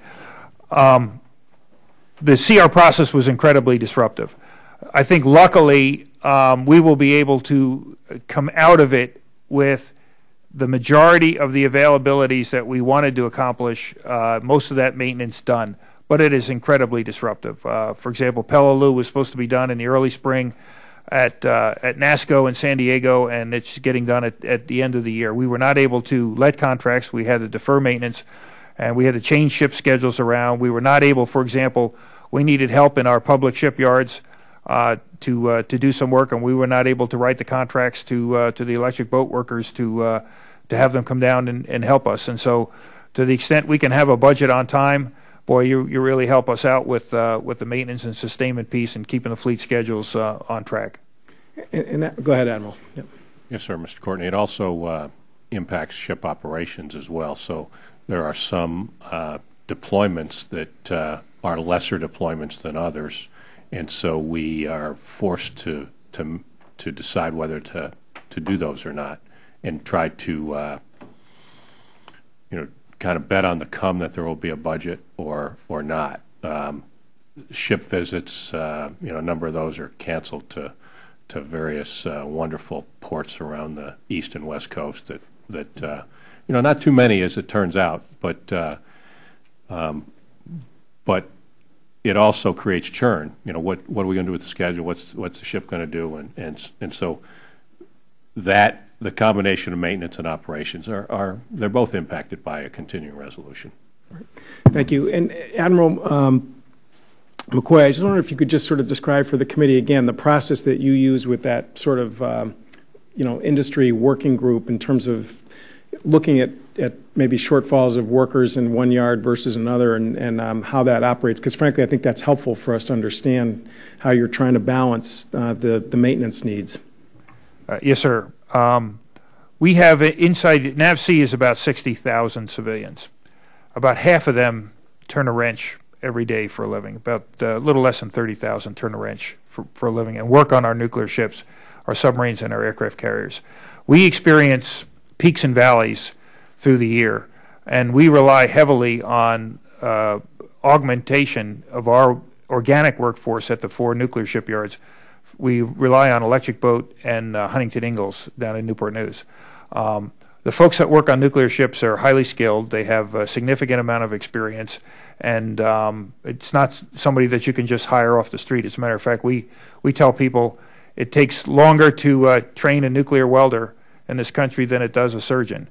D: The CR process was incredibly disruptive. I think luckily we will be able to come out of it with the majority of the availabilities that we wanted to accomplish, most of that maintenance done, but it is incredibly disruptive. For example, Peleliu was supposed to be done in the early spring at NASCO in San Diego, and it's getting done at the end of the year. We were not able to let contracts. We had to defer maintenance, and we had to change ship schedules around. We were not able, for example, we needed help in our public shipyards to do some work, and we were not able to write the contracts to the electric boat workers to have them come down and help us. And so, to the extent we can have a budget on time, boy, you really help us out with the maintenance and sustainment piece and keeping the fleet schedules on track.
F: Go ahead, Admiral. Yep.
C: Yes, sir, Mr. Courtney. It also impacts ship operations as well. So there are some deployments that are lesser deployments than others, and so we are forced to decide whether to do those or not, and try to you know, kind of bet on the come that there will be a budget or not. Ship visits, you know, a number of those are canceled to various wonderful ports around the east and west coast that you know, not too many as it turns out, but it also creates churn. You know, what are we going to do with the schedule? What's the ship going to do? And so that the combination of maintenance and operations they're both impacted by a continuing resolution.
F: Thank you. And Admiral McCoy, I just wonder if you could just sort of describe for the committee again the process that you use with that sort of you know, industry working group in terms of looking at maybe shortfalls of workers in one yard versus another, and how that operates. Because frankly, I think that's helpful for us to understand how you're trying to balance the maintenance needs.
D: Yes, sir. We have inside NAVSEA is about 60,000 civilians. About half of them turn a wrench every day for a living. About a little less than 30,000 turn a wrench for a living and work on our nuclear ships, our submarines, and our aircraft carriers. We experience peaks and valleys through the year, and we rely heavily on augmentation of our organic workforce at the 4 nuclear shipyards. We rely on Electric Boat and Huntington Ingalls down in Newport News. The folks that work on nuclear ships are highly skilled. They have a significant amount of experience, and it's not somebody that you can just hire off the street. As a matter of fact, we tell people it takes longer to train a nuclear welder in this country than it does a surgeon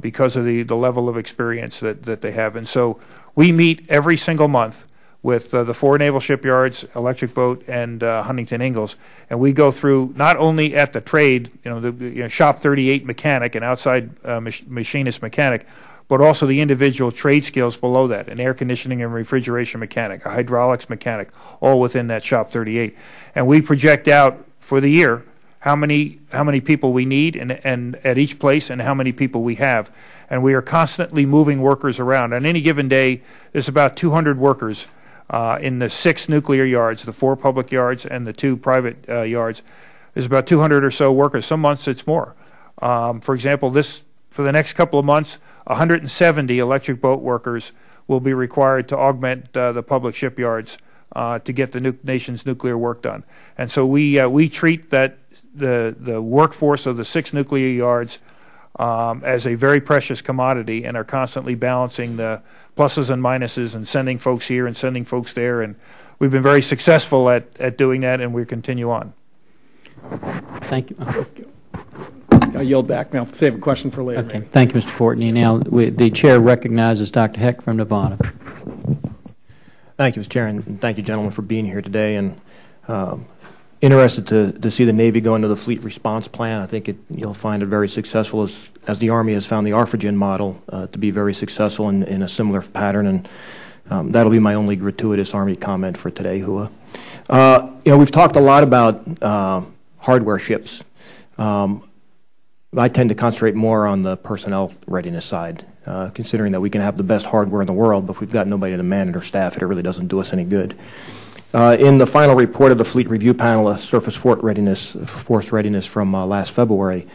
D: because of the level of experience that they have. And so we meet every single month with the 4 naval shipyards, Electric Boat, and Huntington Ingalls, and we go through not only at the trade, the shop 38 mechanic and outside machinist mechanic, but also the individual trade skills below that, an air conditioning and refrigeration mechanic, a hydraulics mechanic, all within that shop 38. And we project out for the year how many people we need and at each place and how many people we have. And we are constantly moving workers around. On any given day, there's about 200 workers in the 6 nuclear yards, the 4 public yards and the 2 private yards. There's about 200 or so workers. Some months it's more. For example, this for the next couple of months, 170 electric boat workers will be required to augment the public shipyards to get the nation's nuclear work done. And so we treat the workforce of the 6 nuclear yards as a very precious commodity, and are constantly balancing the pluses and minuses and sending folks here and sending folks there. And we've been very successful at doing that, and we continue on.
A: Thank you.
F: I'll yield back. I'll save a question for later.
A: Okay. Thank you, Mr. Fortney. Now, the chair recognizes Dr. Heck from Nevada.
G: Thank you, Mr. Chair, and thank you, gentlemen, for being here today. And interested to see the Navy go into the fleet response plan. I think you'll find it very successful, as the Army has found the ARFAGEN model to be very successful in a similar pattern. And that'll be my only gratuitous Army comment for today, Hua. We've talked a lot about hardware ships. I tend to concentrate more on the personnel readiness side, considering that we can have the best hardware in the world, but if we've got nobody to man it or staff it, it really doesn't do us any good. In the final report of the Fleet Review Panel, Surface Force Readiness from last February,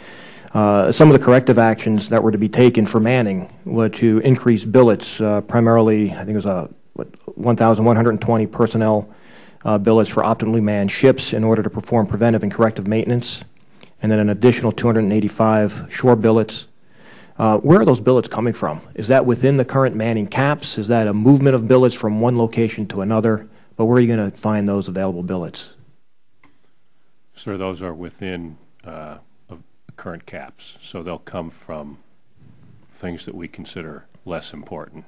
G: some of the corrective actions that were to be taken for manning were to increase billets, primarily, I think it was 1,120 personnel billets for optimally manned ships in order to perform preventive and corrective maintenance, and then an additional 285 shore billets. Where are those billets coming from? Is that within the current manning caps? Is that a movement of billets from one location to another? But where are you going to find those available billets?
C: Sir, those are within of current caps, so they'll come from things that we consider less important.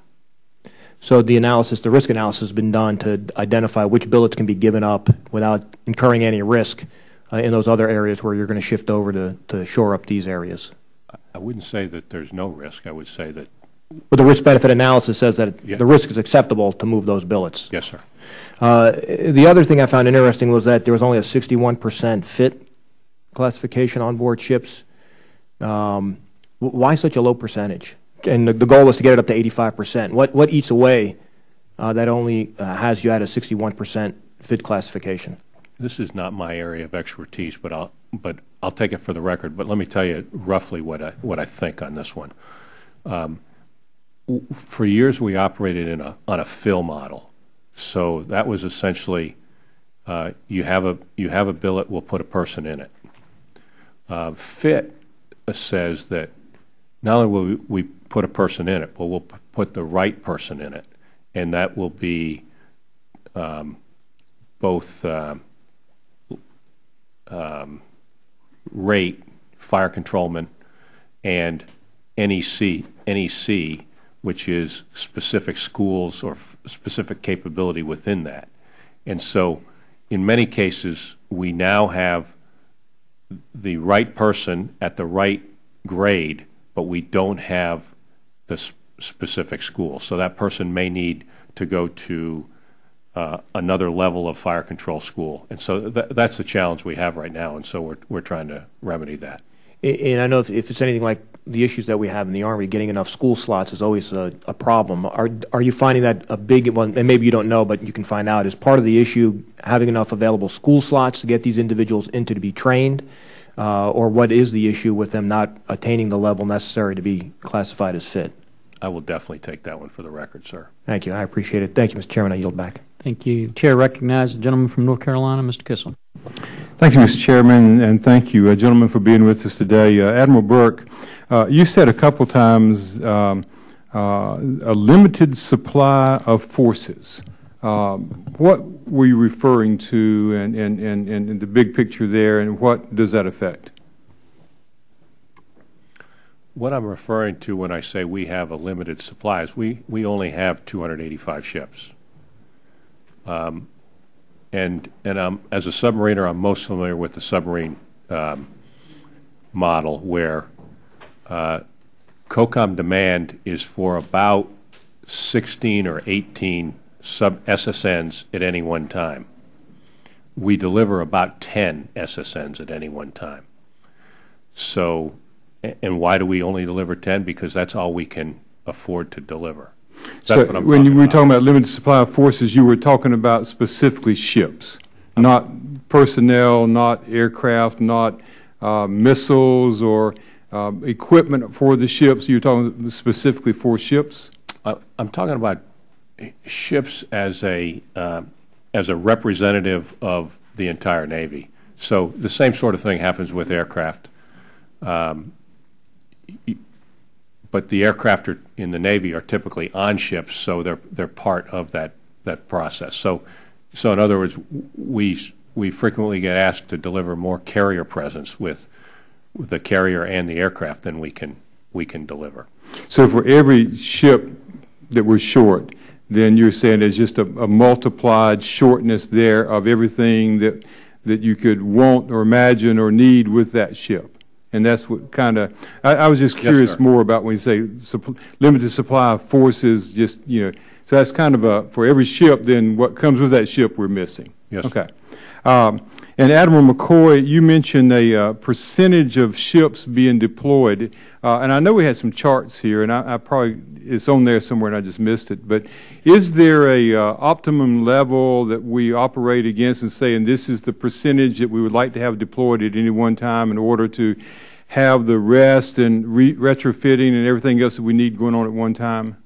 G: So the risk analysis has been done to identify which billets can be given up without incurring any risk in those other areas where you're going to shift over to shore up these areas.
C: I wouldn't say that there's no risk. I would say that...
G: But the risk-benefit analysis says that the risk is acceptable to move those billets.
C: Yes, sir.
G: The other thing I found interesting was that there was only a 61% fit classification on board ships. Why such a low percentage? And the goal was to get it up to 85%. What eats away that only has you at a 61% fit classification?
C: This is not my area of expertise, but I'll take it for the record. But let me tell you roughly what I think on this one. For years, we operated on a fill model. So that was essentially you have a billet, we'll put a person in it. Fit says that not only will we put a person in it, but we'll put the right person in it, and that will be both rate, fire controlman, and NEC, which is specific schools or specific capability within that. And so in many cases, we now have the right person at the right grade, but we don't have the specific school. So that person may need to go to another level of fire control school. And so that's the challenge we have right now, and so we're trying to remedy that.
G: And I know if it's anything like the issues that we have in the Army, getting enough school slots is always a problem. Are you finding that a big one, and maybe you don't know, but you can find out, is part of the issue having enough available school slots to get these individuals into to be trained? Or what is the issue with them not attaining the level necessary to be classified as fit?
C: I will definitely take that one for the record, sir.
G: Thank you. I appreciate it. Thank you, Mr. Chairman. I yield back.
A: Thank you. Chair recognizes the gentleman from North Carolina, Mr. Kissel.
H: Thank you, Mr. Chairman, and thank you, gentlemen, for being with us today. Admiral Burke, you said a couple times a limited supply of forces. What were you referring to and the big picture there, and what does that affect?
C: What I'm referring to when I say we have a limited supply is we only have 285 ships. And as a submariner, I'm most familiar with the submarine model, where COCOM demand is for about 16 or 18 sub-SSNs at any one time. We deliver about 10 SSNs at any one time. So, and why do we only deliver 10? Because that's all we can afford to deliver.
H: So when you were talking about limited supply of forces, you were talking about specifically ships, not personnel, not aircraft, not missiles, or equipment for the ships? You're talking specifically for ships?
C: I'm talking about ships as a representative of the entire Navy. So the same sort of thing happens with aircraft. But the aircraft in the Navy are typically on ships, so they're part of that process. So in other words, we frequently get asked to deliver more carrier presence with the carrier and the aircraft than we can deliver.
H: So for every ship that we're short, then you're saying there's just a multiplied shortness there of everything that you could want or imagine or need with that ship. And that's what kind of, I was just curious more about when you say limited supply of forces, just, so that's kind of for every ship, then what comes with that ship we're missing.
C: Yes.
H: Okay. And Admiral McCoy, you mentioned a percentage of ships being deployed, and I know we had some charts here, and I probably, it's on there somewhere and I just missed it, but is there a optimum level that we operate against and saying this is the percentage that we would like to have deployed at any one time in order to have the rest and retrofitting and everything else that we need going on at one time?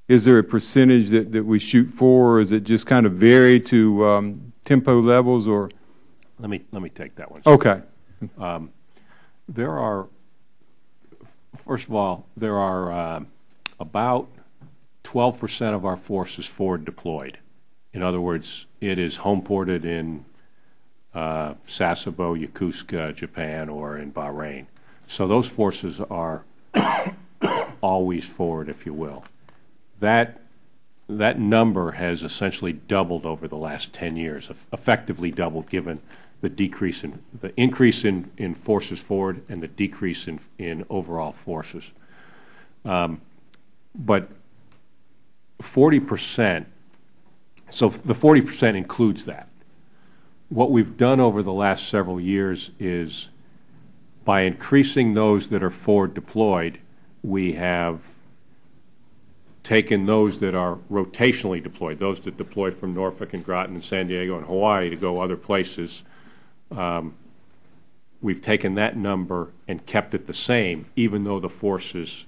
H: Is there a percentage that we shoot for, or is it just kind of vary to tempo levels, or?
C: Let me take that one.
H: Okay.
C: There are, first of all, there are about 12% of our forces forward deployed. In other words, it is home ported in Sasebo, Yokosuka, Japan, or in Bahrain. So those forces are always forward, if you will. That number has essentially doubled over the last 10 years, effectively doubled given the increase in forces forward and the decrease in overall forces. But 40%, so the 40% includes that. What we've done over the last several years is by increasing those that are forward deployed, we have taken those that are rotationally deployed, those that deploy from Norfolk and Groton and San Diego and Hawaii to go other places. We've taken that number and kept it the same, even though the force is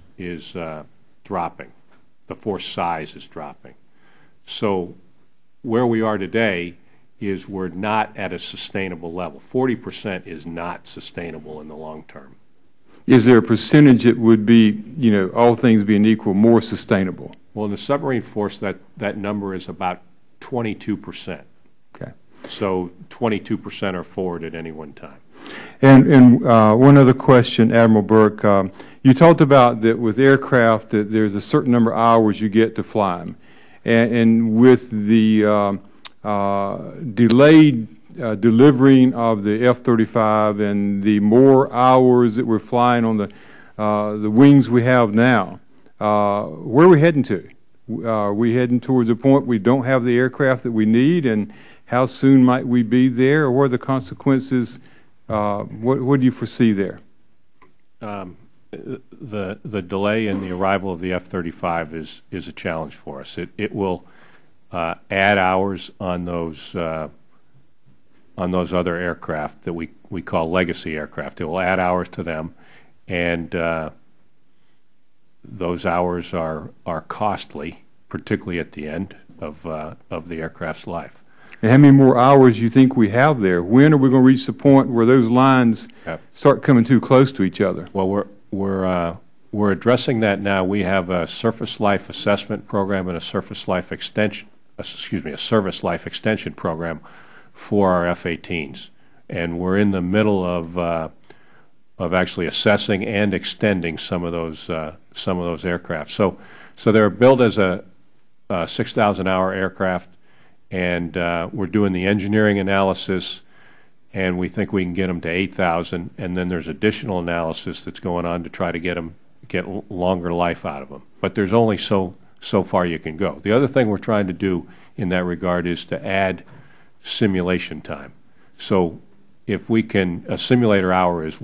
C: dropping. The force size is dropping. So where we are today is we're not at a sustainable level. 40% is not sustainable in the long term.
H: Is there a percentage that would be, all things being equal, more sustainable?
C: Well, in the submarine force, that number is about 22%.
H: Okay.
C: So 22% are forward at any one time.
H: And one other question, Admiral Burke. You talked about that with aircraft that there's a certain number of hours you get to fly them. And with the delayed delivering of the F-35 and the more hours that we're flying on the wings we have now, where are we heading to? Are we heading towards a point we don't have the aircraft that we need, and how soon might we be there, or what are the consequences? What do you foresee there?
C: The delay in the arrival of the F-35 is a challenge for us. It will add hours on those other aircraft that we call legacy aircraft. It will add hours to them, and those hours are costly, particularly at the end of the aircraft's life.
H: And how many more hours do you think we have there? When are we going to reach the point where those lines start coming too close to each other?
C: Well, we're addressing that now. We have a surface life assessment program and a service life extension program for our F-18s, and we're in the middle of actually assessing and extending some of those aircraft. So they're built as a 6,000-hour aircraft, and we're doing the engineering analysis, and we think we can get them to 8,000, and then there's additional analysis that's going on to try to get longer life out of them. But there's only so far you can go. The other thing we're trying to do in that regard is to add simulation time. So if we can, a simulator hour is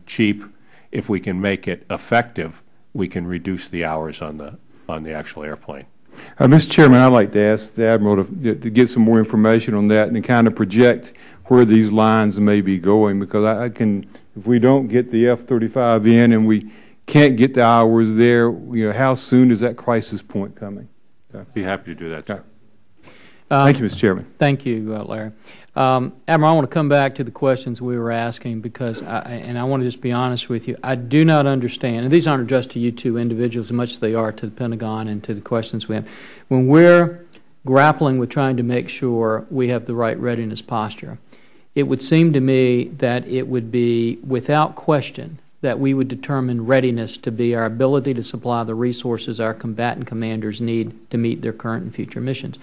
C: cheap. If we can make it effective, we can reduce the hours on the actual airplane.
H: Mr. Chairman, I'd like to ask the Admiral to get some more information on that and kind of project where these lines may be going, because I can, if we don't get the F-35 in and we can't get the hours there, how soon is that crisis point coming?
C: Be happy to do that, sir.
H: Thank you, Mr. Chairman.
A: Thank you, Larry. Admiral, I want to come back to the questions we were asking because, I want to just be honest with you, I do not understand, and these aren't addressed to you two individuals as much as they are to the Pentagon and to the questions we have. When we're grappling with trying to make sure we have the right readiness posture, it would seem to me that it would be without question that we would determine readiness to be our ability to supply the resources our combatant commanders need to meet their current and future missions.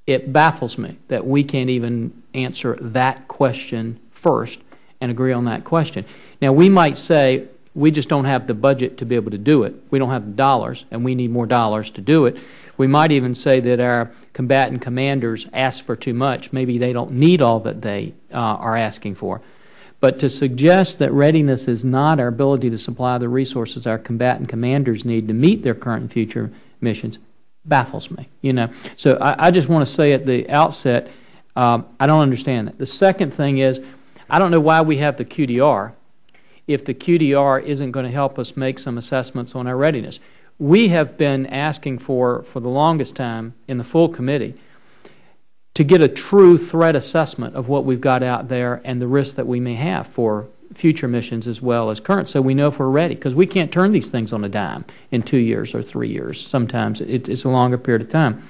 A: It baffles me that we can't even answer that question first and agree on that question. Now, we might say we just don't have the budget to be able to do it. We don't have the dollars, and we need more dollars to do it. We might even say that our combatant commanders ask for too much. Maybe they don't need all that they are asking for. But to suggest that readiness is not our ability to supply the resources our combatant commanders need to meet their current and future missions baffles me. So I just want to say at the outset, I don't understand that. The second thing is, I don't know why we have the QDR if the QDR isn't going to help us make some assessments on our readiness. We have been asking for the longest time in the full committee to get a true threat assessment of what we've got out there and the risks that we may have for future missions as well as current, so we know if we're ready, because we can't turn these things on a dime in 2 years or 3 years. Sometimes it's a longer period of time.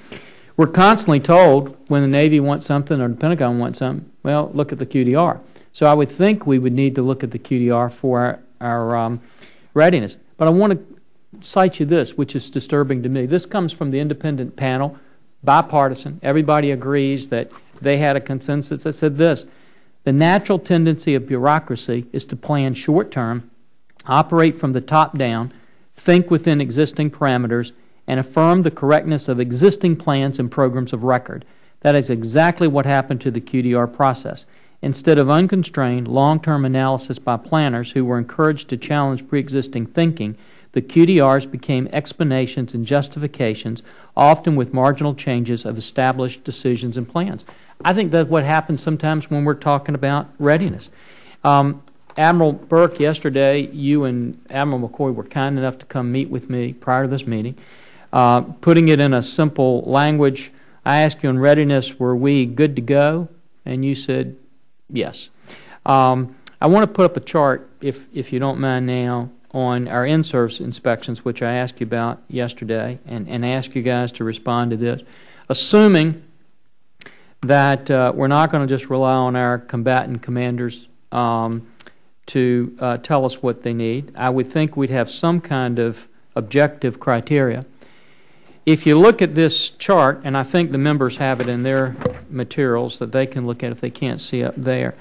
A: We're constantly told when the Navy wants something or the Pentagon wants something, well, look at the QDR. So I would think we would need to look at the QDR for our readiness. But I want to cite you this, which is disturbing to me. This comes from the independent panel, bipartisan. Everybody agrees that they had a consensus that said this: the natural tendency of bureaucracy is to plan short-term, operate from the top down, think within existing parameters, and affirm the correctness of existing plans and programs of record. That is exactly what happened to the QDR process. Instead of unconstrained, long-term analysis by planners who were encouraged to challenge pre-existing thinking, the QDRs became explanations and justifications, often with marginal changes of established decisions and plans. I think that's what happens sometimes when we're talking about readiness. Admiral Burke, yesterday, you and Admiral McCoy were kind enough to come meet with me prior to this meeting. Putting it in a simple language, I asked you on readiness, were we good to go? And you said yes. I want to put up a chart, if you don't mind now, on our in-service inspections, which I asked you about yesterday, and ask you guys to respond to this. Assuming that we're not going to just rely on our combatant commanders to tell us what they need, I would think we'd have some kind of objective criteria. If you look at this chart, and I think the members have it in their materials that they can look at if they can't see up there.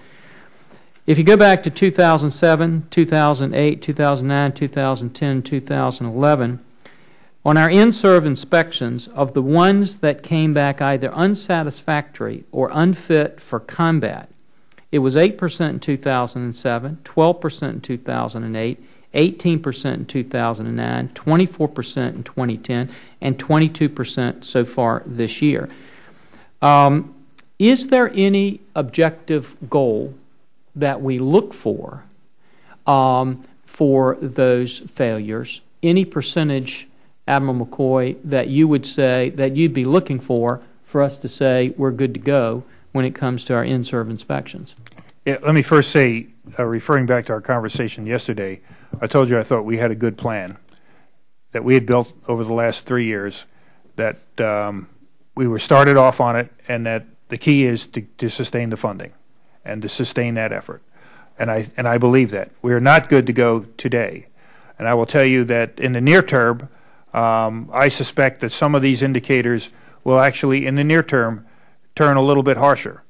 A: If you go back to 2007, 2008, 2009, 2010, 2011, on our in-serve inspections, of the ones that came back either unsatisfactory or unfit for combat, it was 8% in 2007, 12% in 2008, 18% in 2009, 24% in 2010, and 22% so far this year. Is there any objective goal that we look for those failures? Any percentage, Admiral McCoy, that you would say that you'd be looking for us to say we're good to go when it comes to our in-serve inspections?
D: Yeah, let me first say, referring back to our conversation yesterday, I told you I thought we had a good plan that we had built over the last 3 years, that we were started off on it, and that the key is to sustain the funding and to sustain that effort. And I believe that. We are not good to go today. And I will tell you that in the near term, I suspect that some of these indicators will actually, in the near term, turn a little bit harsher.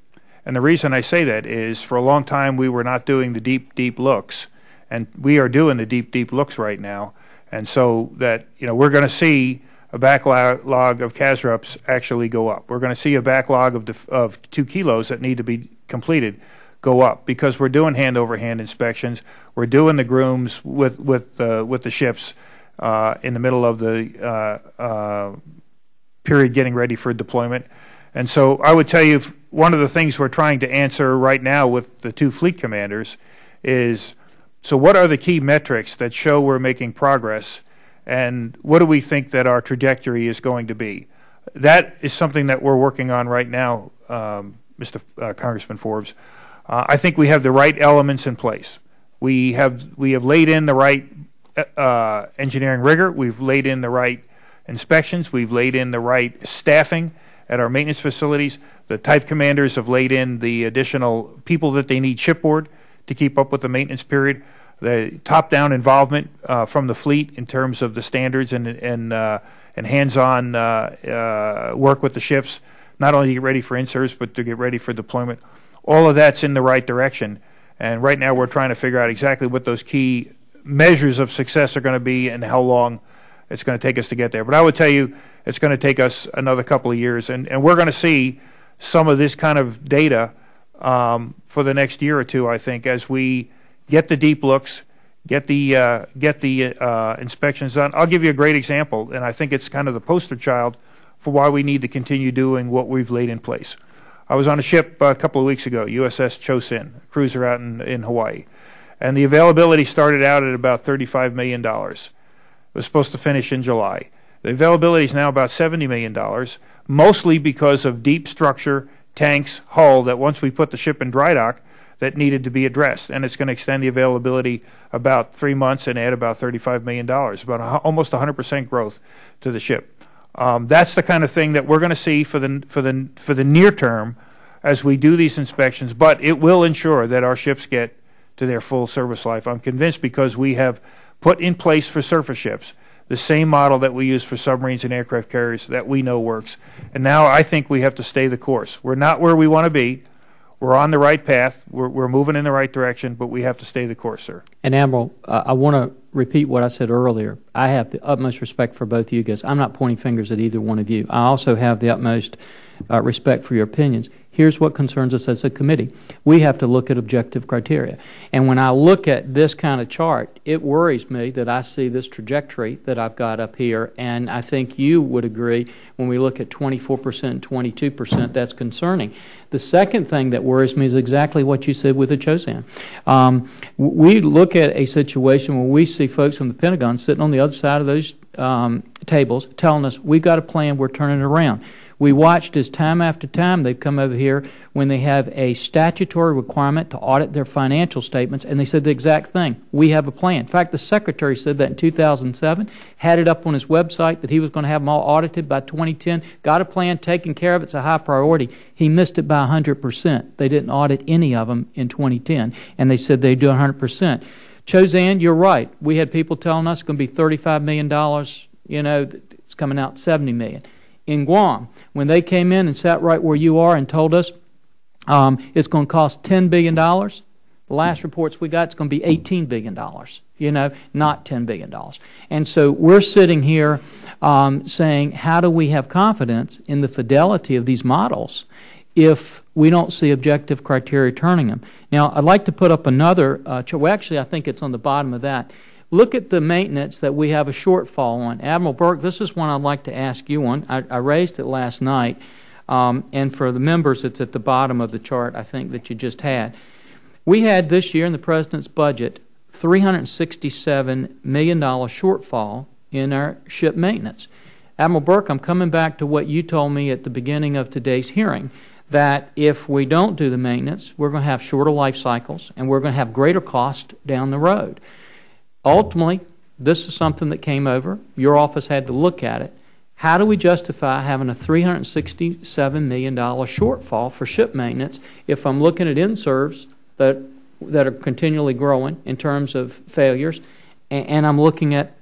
D: And the reason I say that is for a long time we were not doing the deep, deep looks. And we are doing the deep, deep looks right now. And so that, we're going to see a backlog of CASREPs actually go up. We're going to see a backlog of 2 kilos that need to be completed go up, because we're doing hand-over-hand inspections. We're doing the grooms with the ships in the middle of the period getting ready for deployment. And so I would tell you, one of the things we're trying to answer right now with the two fleet commanders is, so what are the key metrics that show we're making progress, and what do we think that our trajectory is going to be? That is something that we're working on right now, Mr. Congressman Forbes. I think we have the right elements in place. We have laid in the right engineering rigor. We've laid in the right inspections. We've laid in the right staffing at our maintenance facilities. The type commanders have laid in the additional people that they need shipboard to keep up with the maintenance period. The top-down involvement from the fleet in terms of the standards and hands-on work with the ships, not only to get ready for in-service, but to get ready for deployment. All of that's in the right direction. And right now we're trying to figure out exactly what those key measures of success are going to be and how long it's going to take us to get there. But I would tell you it's going to take us another couple of years. And we're going to see some of this kind of data for the next year or two, I think, as we get the deep looks, get the inspections done. I'll give you a great example, and I think it's kind of the poster child for why we need to continue doing what we've laid in place. I was on a ship a couple of weeks ago, USS Chosin, a cruiser out in Hawaii, and the availability started out at about $35 million. It was supposed to finish in July. The availability is now about $70 million, mostly because of deep structure, tanks, hull, that once we put the ship in dry dock, that needed to be addressed. And it's going to extend the availability about 3 months and add about $35 million, about almost 100% growth to the ship. That's the kind of thing that we're going to see for the near term as we do these inspections, but it will ensure that our ships get to their full service life. I'm convinced, because we have put in place for surface ships the same model that we use for submarines and aircraft carriers that we know works. And now I think we have to stay the course. We're not where we want to be. We're on the right path. We're moving in the right direction, but we have to stay the course, sir.
A: And Admiral, I want to repeat what I said earlier. I have the utmost respect for both of you guys. I'm not pointing fingers at either one of you. I also have the utmost respect for your opinions. Here's what concerns us as a committee. We have to look at objective criteria. And when I look at this kind of chart, it worries me that I see this trajectory that I've got up here, and I think you would agree when we look at 24% and 22%, that's concerning. The second thing that worries me is exactly what you said with the Chosin. We look at a situation where we see folks from the Pentagon sitting on the other side of those tables telling us, we've got a plan, we're turning it around. We watched as time after time they've come over here when they have a statutory requirement to audit their financial statements, and they said the exact thing. We have a plan. In fact, the Secretary said that in 2007, had it up on his website that he was going to have them all audited by 2010, got a plan, taken care of, it's a high priority. He missed it by 100%. They didn't audit any of them in 2010, and they said they'd do 100%. Chosin, you're right. We had people telling us it's going to be $35 million. You know, it's coming out $70 million. In Guam, when they came in and sat right where you are and told us it's going to cost $10 billion, the last reports we got, it's going to be $18 billion, you know, not $10 billion. And so we're sitting here saying, how do we have confidence in the fidelity of these models if we don't see objective criteria turning them? Now, I'd like to put up another chart. Well, actually, I think it's on the bottom of that. Look at the maintenance that we have a shortfall on. Admiral Burke, this is one I'd like to ask you on. I raised it last night, and for the members, it's at the bottom of the chart, I think, that you just had. We had this year in the President's budget $367 million shortfall in our ship maintenance. Admiral Burke, I'm coming back to what you told me at the beginning of today's hearing, that if we don't do the maintenance, we're going to have shorter life cycles, and we're going to have greater cost down the road. Ultimately, this is something that came over. Your office had to look at it. How do we justify having a $367 million shortfall for ship maintenance if I'm looking at in-serves that are continually growing in terms of failures, and I'm looking at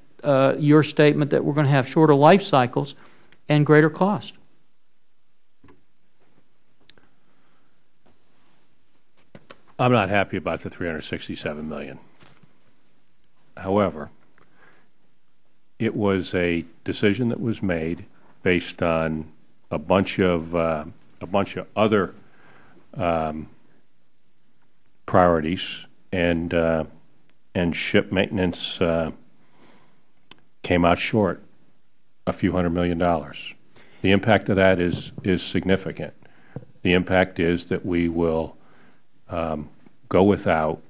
A: your statement that we're going to have shorter life cycles and greater cost?
C: I'm not happy about the $367 million. However, it was a decision that was made based on a bunch of other priorities, and ship maintenance came out short a few $100 million. The impact of that is significant. The impact is that we will go without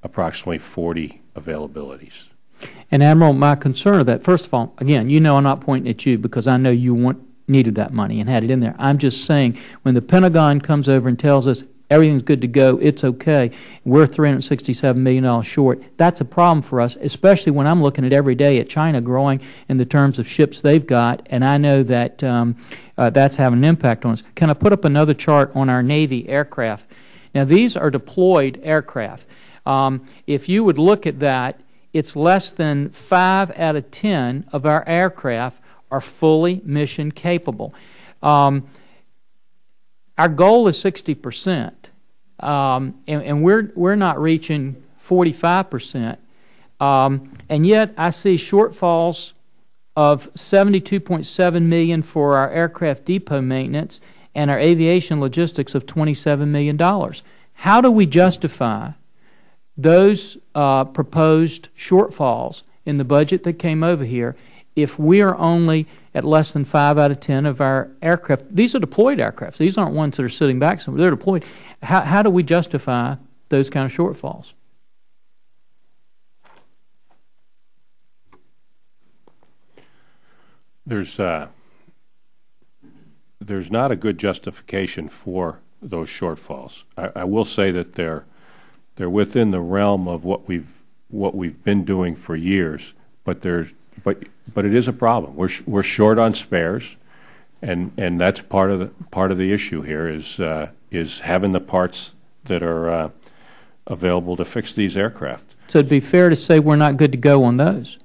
C: approximately 40 availabilities.
A: And Admiral, my concern of that, first of all, again, you know I'm not pointing at you because I know you needed that money and had it in there. I'm just saying when the Pentagon comes over and tells us everything's good to go, it's okay, we're $367 million short, that's a problem for us, especially when I'm looking at every day at China growing in the terms of ships they've got, and I know that that's having an impact on us. Can I put up another chart on our Navy aircraft? Now, these are deployed aircraft. If you would look at that, it's less than 5 out of 10 of our aircraft are fully mission capable. Our goal is 60%, and we're not reaching 45%. And yet I see shortfalls of $72.7 million for our aircraft depot maintenance and our aviation logistics of $27 million. How do we justify those proposed shortfalls in the budget that came over here if we are only at less than 5 out of 10 of our aircraft? These are deployed aircraft. These aren't ones that are sitting back somewhere. They're deployed. How do we justify those kind of shortfalls?
C: There's not a good justification for those shortfalls. I will say that they're within the realm of what we've been doing for years, but it is a problem. We're short on spares, and that's part of the issue here is having the parts that are available to fix these aircraft.
A: So it'd be fair to say we're not good to go on those.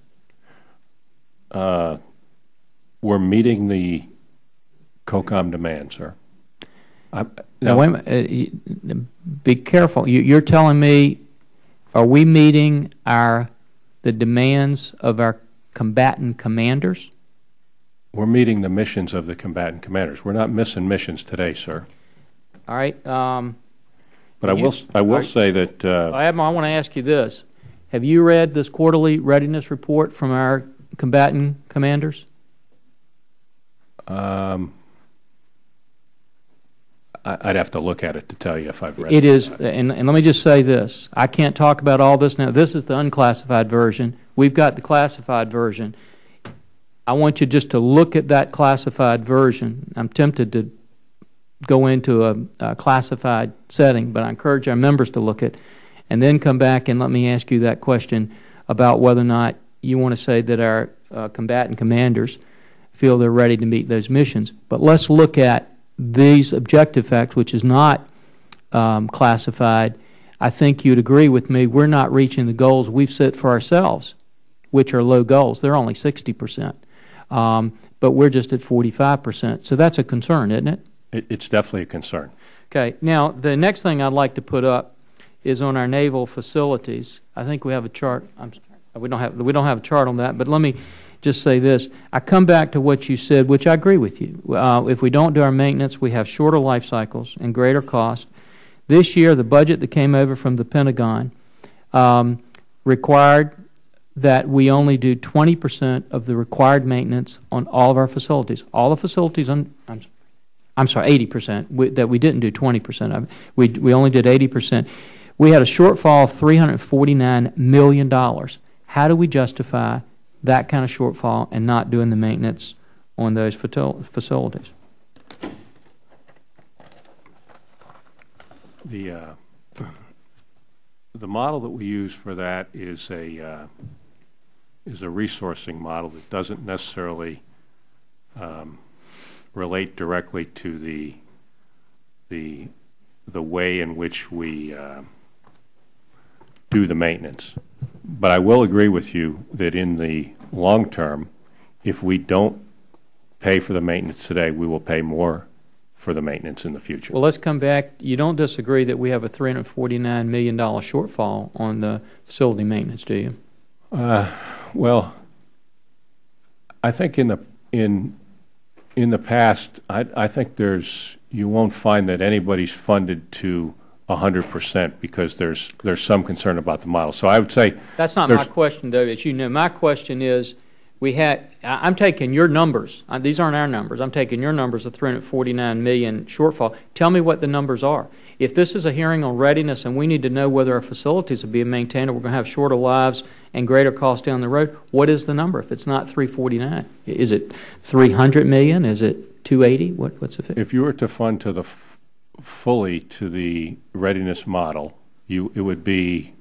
C: We're meeting the COCOM demand, sir.
A: Now, wait a minute. Be careful. You're telling me, are we meeting the demands of our combatant commanders?
C: We're meeting the missions of the combatant commanders. We're not missing missions today, sir.
A: All right.
C: But I will say that
A: Admiral, I want to ask you this: have you read this quarterly readiness report from our combatant commanders?
C: I'd have to look at it to tell you if I've read it.
A: It is, and let me just say this. I can't talk about all this now. This is the unclassified version. We've got the classified version. I want you just to look at that classified version. I'm tempted to go into a classified setting, but I encourage our members to look at and then come back and let me ask you that question about whether or not you want to say that our combatant commanders feel they're ready to meet those missions. But let's look at these objective facts, which is not classified. I think you'd agree with me, we're not reaching the goals we've set for ourselves, which are low goals. They're only 60%. But we're just at 45%. So that's a concern, isn't it?
C: It's definitely a concern.
A: Okay. Now, the next thing I'd like to put up is on our naval facilities. I think we have a chart. We don't have a chart on that, but let me just say this. I come back to what you said, which I agree with you. If we don't do our maintenance, we have shorter life cycles and greater cost. This year, the budget that came over from the Pentagon required that we only do 20% of the required maintenance on all of our facilities. All the facilities, I'm sorry, 80%, that we didn't do 20% of it. We only did 80%. We had a shortfall of $349 million. How do we justify that kind of shortfall and not doing the maintenance on those facilities?
C: The model that we use for that is a resourcing model that doesn't necessarily relate directly to the way in which we do the maintenance. But I will agree with you that in the long term, if we don't pay for the maintenance today, we will pay more for the maintenance in the future.
A: Well, let's come back. You don't disagree that we have a $349 million shortfall on the facility maintenance, do you?
C: Well, I think in the past, I think you won't find that anybody's funded to 100% because there's some concern about the model. So I would say
A: that's not my question, though. As you know, my question is, I'm taking your numbers. These aren't our numbers. I'm taking your numbers of $349 million shortfall. Tell me what the numbers are. If this is a hearing on readiness and we need to know whether our facilities are being maintained or we're going to have shorter lives and greater costs down the road, what is the number? If it's not 349, is it 300 million? Is it 280? What's the figure?
C: If you were to fund to the fully to the readiness model, it would be.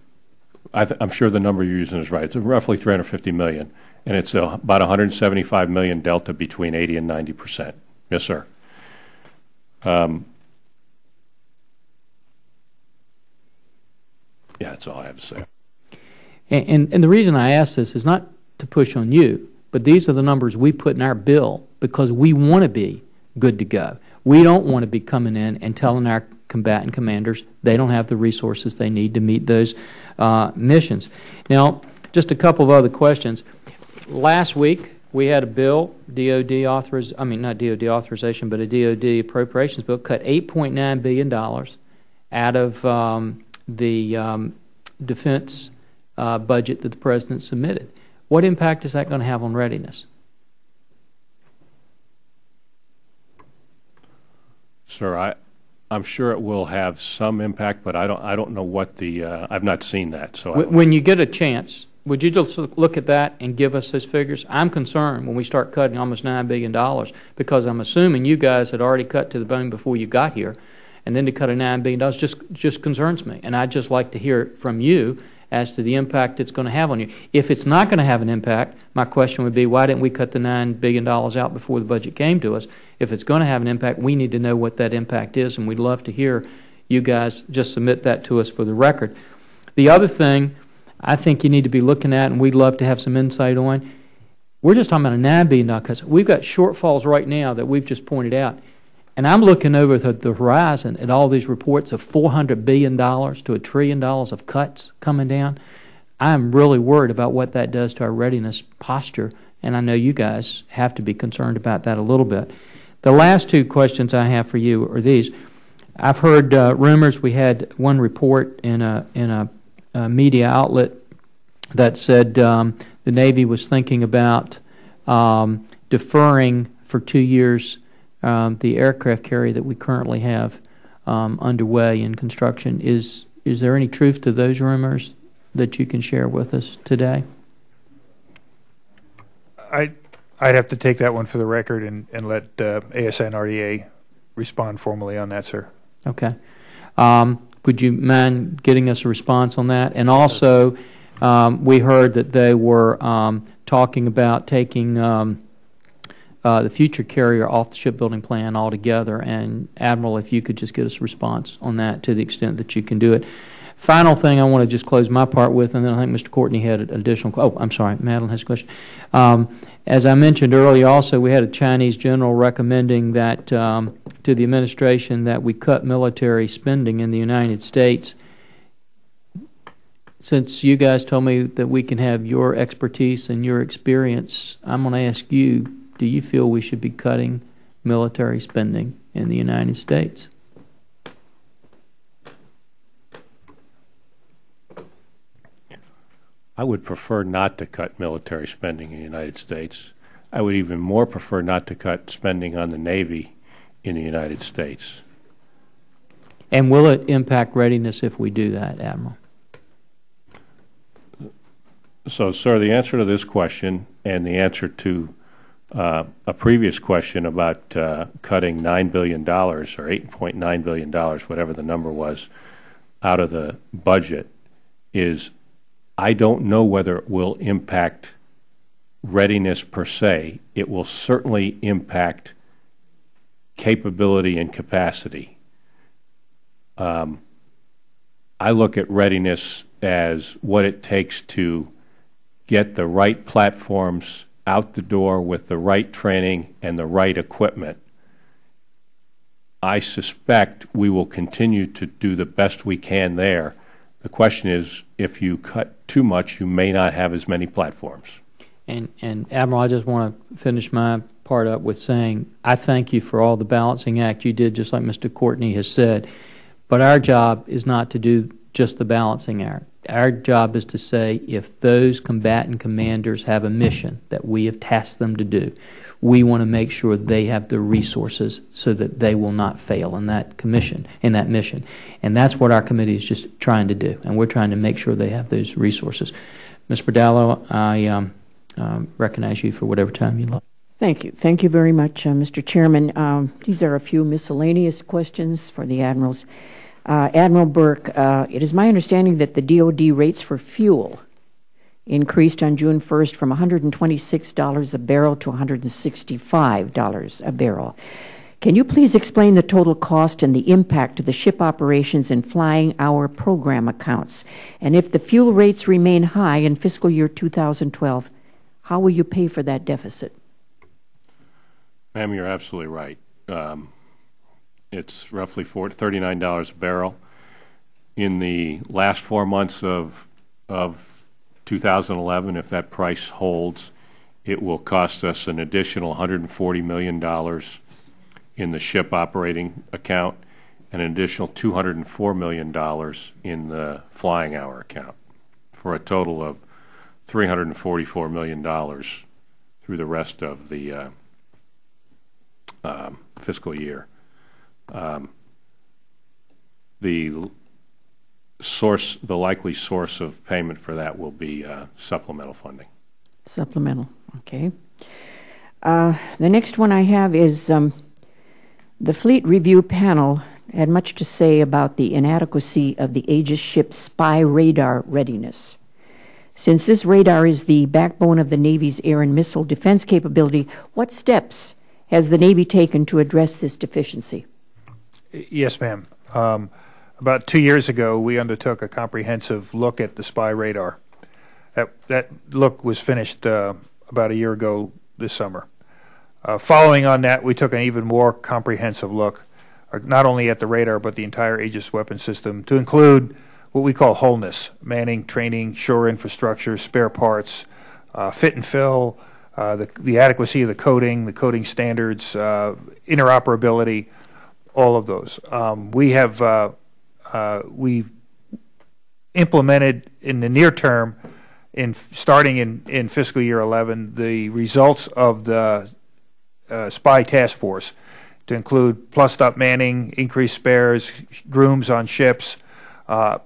C: I'm sure the number you're using is right. It's roughly 350 million. And it's about 175 million delta between 80 and 90%. Yes, sir. Yeah, that's all I have to say.
A: And the reason I ask this is not to push on you, but these are the numbers we put in our bill because we want to be good to go. We don't want to be coming in and telling our combatant commanders they don't have the resources they need to meet those missions. Now, just a couple of other questions. Last week, we had a bill, not DOD authorization, but a DOD appropriations bill, cut $8.9 billion out of the defense budget that the President submitted. What impact is that going to have on readiness?
C: Sir, I'm sure it will have some impact, but I don't know what the I've not seen that. So
A: when you get a chance, would you just look at that and give us those figures? I'm concerned when we start cutting almost $9 billion because I'm assuming you guys had already cut to the bone before you got here, and then to cut a $9 billion just concerns me. And I'd just like to hear it from you as to the impact it's going to have on you. If it's not going to have an impact, my question would be, why didn't we cut the $9 billion out before the budget came to us? If it's going to have an impact, we need to know what that impact is, and we'd love to hear you guys just submit that to us for the record. The other thing I think you need to be looking at, and we'd love to have some insight on, we're just talking about a $9 billion cut. We've got shortfalls right now that we've just pointed out. And I'm looking over the horizon at all these reports of $400 billion to $1 trillion of cuts coming down. I'm really worried about what that does to our readiness posture, and I know you guys have to be concerned about that a little bit. The last two questions I have for you are these. I've heard rumors. We had one report in a media outlet that said the Navy was thinking about deferring for 2 years the aircraft carrier that we currently have underway in construction. Is there any truth to those rumors that you can share with us today?
D: I'd have to take that one for the record and let ASN RDA respond formally on that, sir. Okay.
A: Would you mind getting us a response on that? And also, we heard that they were talking about taking the future carrier off the shipbuilding plan altogether. And Admiral, if you could just get us a response on that to the extent that you can do it. Final thing I want to just close my part with, and then I think Mr. Courtney had an additional. Oh, I'm sorry, Madeline has a question. As I mentioned earlier, also we had a Chinese general recommending that to the administration that we cut military spending in the United States. Since you guys told me that we can have your expertise and your experience, I'm going to ask you: do you feel we should be cutting military spending in the United States?
C: I would prefer not to cut military spending in the United States. I would even more prefer not to cut spending on the Navy in the United States.
A: And will it impact readiness if we do that, Admiral?
C: So, sir, the answer to this question and the answer to a previous question about cutting $9 billion or $8.9 billion, whatever the number was, out of the budget is I don't know whether it will impact readiness per se. It will certainly impact capability and capacity. I look at readiness as what it takes to get the right platforms out the door with the right training and the right equipment. I suspect we will continue to do the best we can there. The question is, if you cut too much, you may not have as many platforms.
A: And Admiral, I just want to finish my part up with saying I thank you for all the balancing act you did, just like Mr. Courtney has said. But our job is not to do just the balancing act. Our job is to say if those combatant commanders have a mission that we have tasked them to do, we want to make sure they have the resources so that they will not fail in that mission. And that's what our committee is just trying to do, and we're trying to make sure they have those resources. Ms. Berdallo, I recognize you for whatever time you like.
B: Thank you. Thank you very much, Mr. Chairman. These are a few miscellaneous questions for the admirals. Admiral Burke, it is my understanding that the DoD rates for fuel increased on June 1st from $126 a barrel to $165 a barrel. Can you please explain the total cost and the impact to the ship operations and flying hour program accounts? And if the fuel rates remain high in fiscal year 2012, how will you pay for that deficit?
C: Ma'am, you're absolutely right. It's roughly $39 a barrel. In the last 4 months of 2011, if that price holds, it will cost us an additional $140 million in the ship operating account and an additional $204 million in the flying hour account, for a total of $344 million through the rest of the fiscal year. The likely source of payment for that will be supplemental funding.
B: Supplemental, okay. The next one I have is the Fleet Review Panel had much to say about the inadequacy of the Aegis ship spy radar readiness. Since this radar is the backbone of the Navy's air and missile defense capability, what steps has the Navy taken to address this deficiency?
D: Yes, ma'am. About 2 years ago, we undertook a comprehensive look at the spy radar. That look was finished about a year ago this summer. Following on that, we took an even more comprehensive look, not only at the radar, but the entire Aegis weapon system, to include what we call wholeness: manning, training, shore infrastructure, spare parts, fit and fill, the adequacy of the coding standards, interoperability, all of those. We've implemented in the near term, starting in fiscal year 11, the results of the spy task force, to include plussed up manning, increased spares, grooms on ships,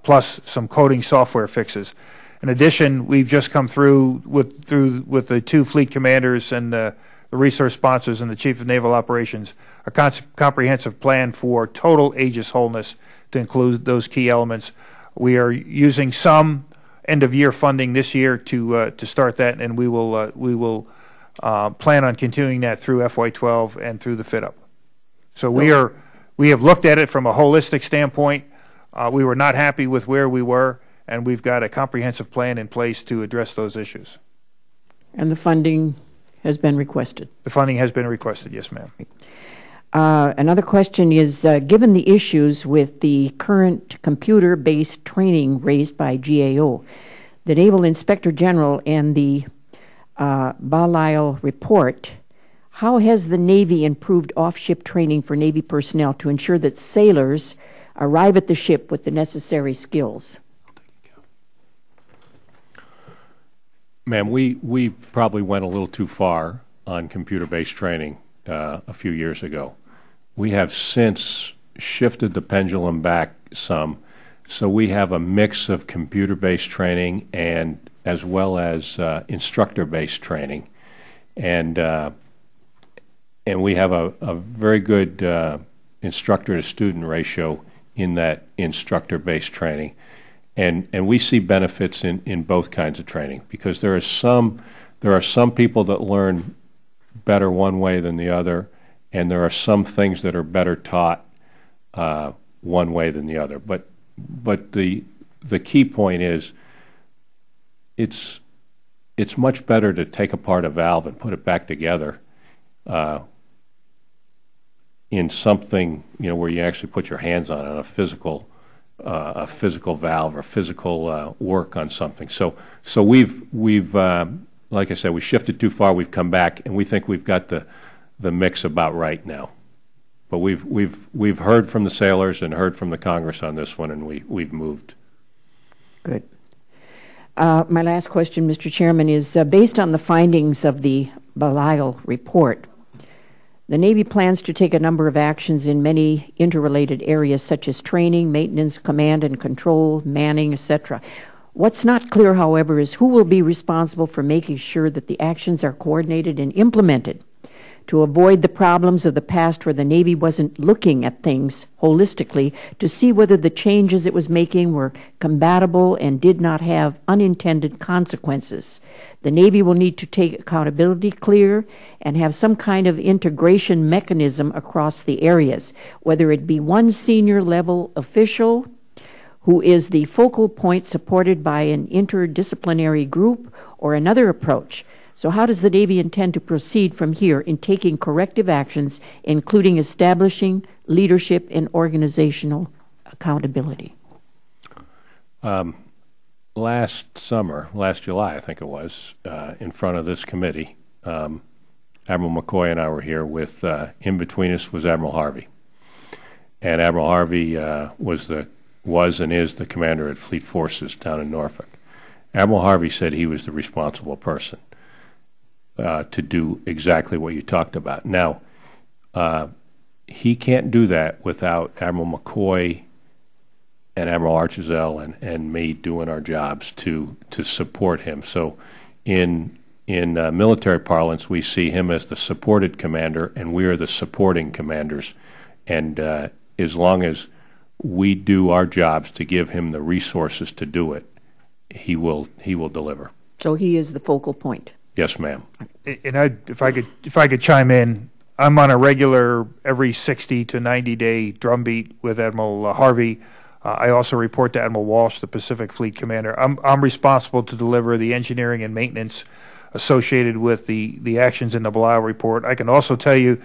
D: plus some coding software fixes. In addition, we've just come through with the two fleet commanders and the resource sponsors and the Chief of Naval Operations a comprehensive plan for total Aegis wholeness to include those key elements. We are using some end-of-year funding this year to start that, and we will plan on continuing that through FY12 and through the fit-up. So we have looked at it from a holistic standpoint. We were not happy with where we were, and we've got a comprehensive plan in place to address those issues.
B: And the funding has been requested? The
D: funding has been requested, yes, ma'am.
B: Another question is, given the issues with the current computer-based training raised by GAO, the Naval Inspector General and the Belial report, how has the Navy improved off-ship training for Navy personnel to ensure that sailors arrive at the ship with the necessary skills?
C: Ma'am, we probably went a little too far on computer-based training a few years ago. We have since shifted the pendulum back some, so we have a mix of computer-based training and as well as instructor-based training, and we have a very good instructor-to-student ratio in that instructor-based training. And we see benefits in both kinds of training, because there are some people that learn better one way than the other, and there are some things that are better taught one way than the other. But the key point is it's much better to take apart a valve and put it back together in something where you actually put your hands on it, a physical valve or physical work on something. So we've like I said, we shifted too far. We've come back, and we think we've got the mix about right now. But we've heard from the sailors and heard from the Congress on this one, and we've moved.
B: Good. My last question, Mr. Chairman, is based on the findings of the Belial report. The Navy plans to take a number of actions in many interrelated areas such as training, maintenance, command and control, manning, etc. What's not clear, however, is who will be responsible for making sure that the actions are coordinated and implemented to avoid the problems of the past where the Navy wasn't looking at things holistically to see whether the changes it was making were compatible and did not have unintended consequences. The Navy will need to take accountability clear and have some kind of integration mechanism across the areas, whether it be one senior level official who is the focal point supported by an interdisciplinary group or another approach. So how does the Navy intend to proceed from here in taking corrective actions, including establishing leadership and organizational accountability?
C: Last July, I think it was, in front of this committee, Admiral McCoy and I were here with, in between us was Admiral Harvey. And Admiral Harvey was and is the commander at Fleet Forces down in Norfolk. Admiral Harvey said he was the responsible person to do exactly what you talked about. Now, he can't do that without Admiral McCoy and Admiral Archizell and me doing our jobs to support him. So in military parlance, we see him as the supported commander, and we are the supporting commanders. And as long as we do our jobs to give him the resources to do it, he will deliver.
B: So he is the focal point.
C: Yes, ma'am.
D: And if I could chime in, I'm on a regular every 60 to 90 day drumbeat with Admiral Harvey. I also report to Admiral Walsh, the Pacific Fleet Commander. I'm responsible to deliver the engineering and maintenance associated with the actions in the Belial report. I can also tell you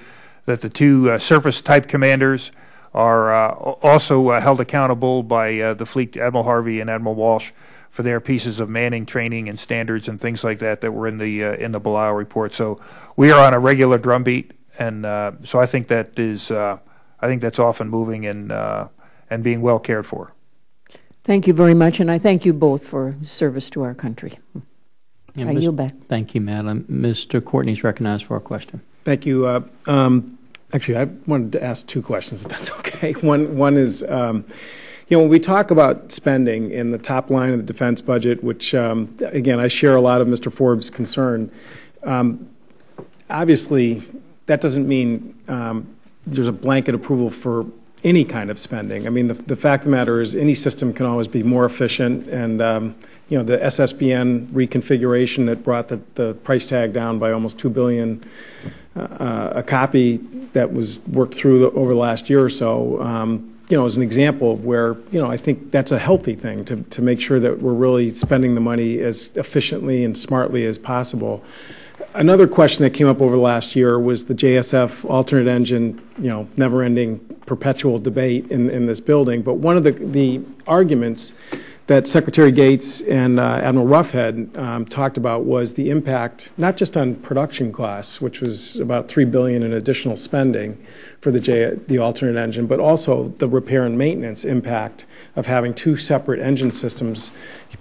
D: that the two surface type commanders are also held accountable by the fleet, Admiral Harvey and Admiral Walsh, for their pieces of manning, training, and standards and things like that were in the Belial report. So we are on a regular drumbeat, and so I think that is that's often moving and being well cared for.
B: Thank you very much, and I thank you both for service to our country. I yield back.
A: Thank you, Madam. Mr. Courtney is recognized for a question.
F: Thank you. Actually, I wanted to ask two questions, if that's okay. One is, when we talk about spending in the top line of the defense budget, which, again, I share a lot of Mr. Forbes' concern, obviously that doesn't mean there's a blanket approval for any kind of spending. I mean, the fact of the matter is any system can always be more efficient, and the SSBN reconfiguration that brought the price tag down by almost $2 billion a copy that was worked through over the last year or so, is an example of where, I think that's a healthy thing to make sure that we're really spending the money as efficiently and smartly as possible. Another question that came up over the last year was the JSF alternate engine, never-ending perpetual debate in this building. But one of the arguments that Secretary Gates and Admiral Roughead talked about was the impact, not just on production costs, which was about $3 billion in additional spending for the alternate engine, but also the repair and maintenance impact of having two separate engine systems,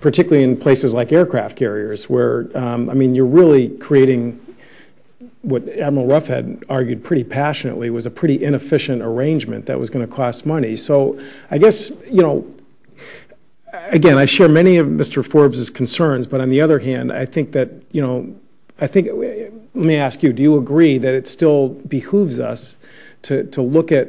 F: particularly in places like aircraft carriers, where, you're really creating what Admiral Roughead argued pretty passionately was a pretty inefficient arrangement that was going to cost money. So I guess, again, I share many of Mr. Forbes' concerns, but on the other hand, I think that, let me ask you, do you agree that it still behooves us to look at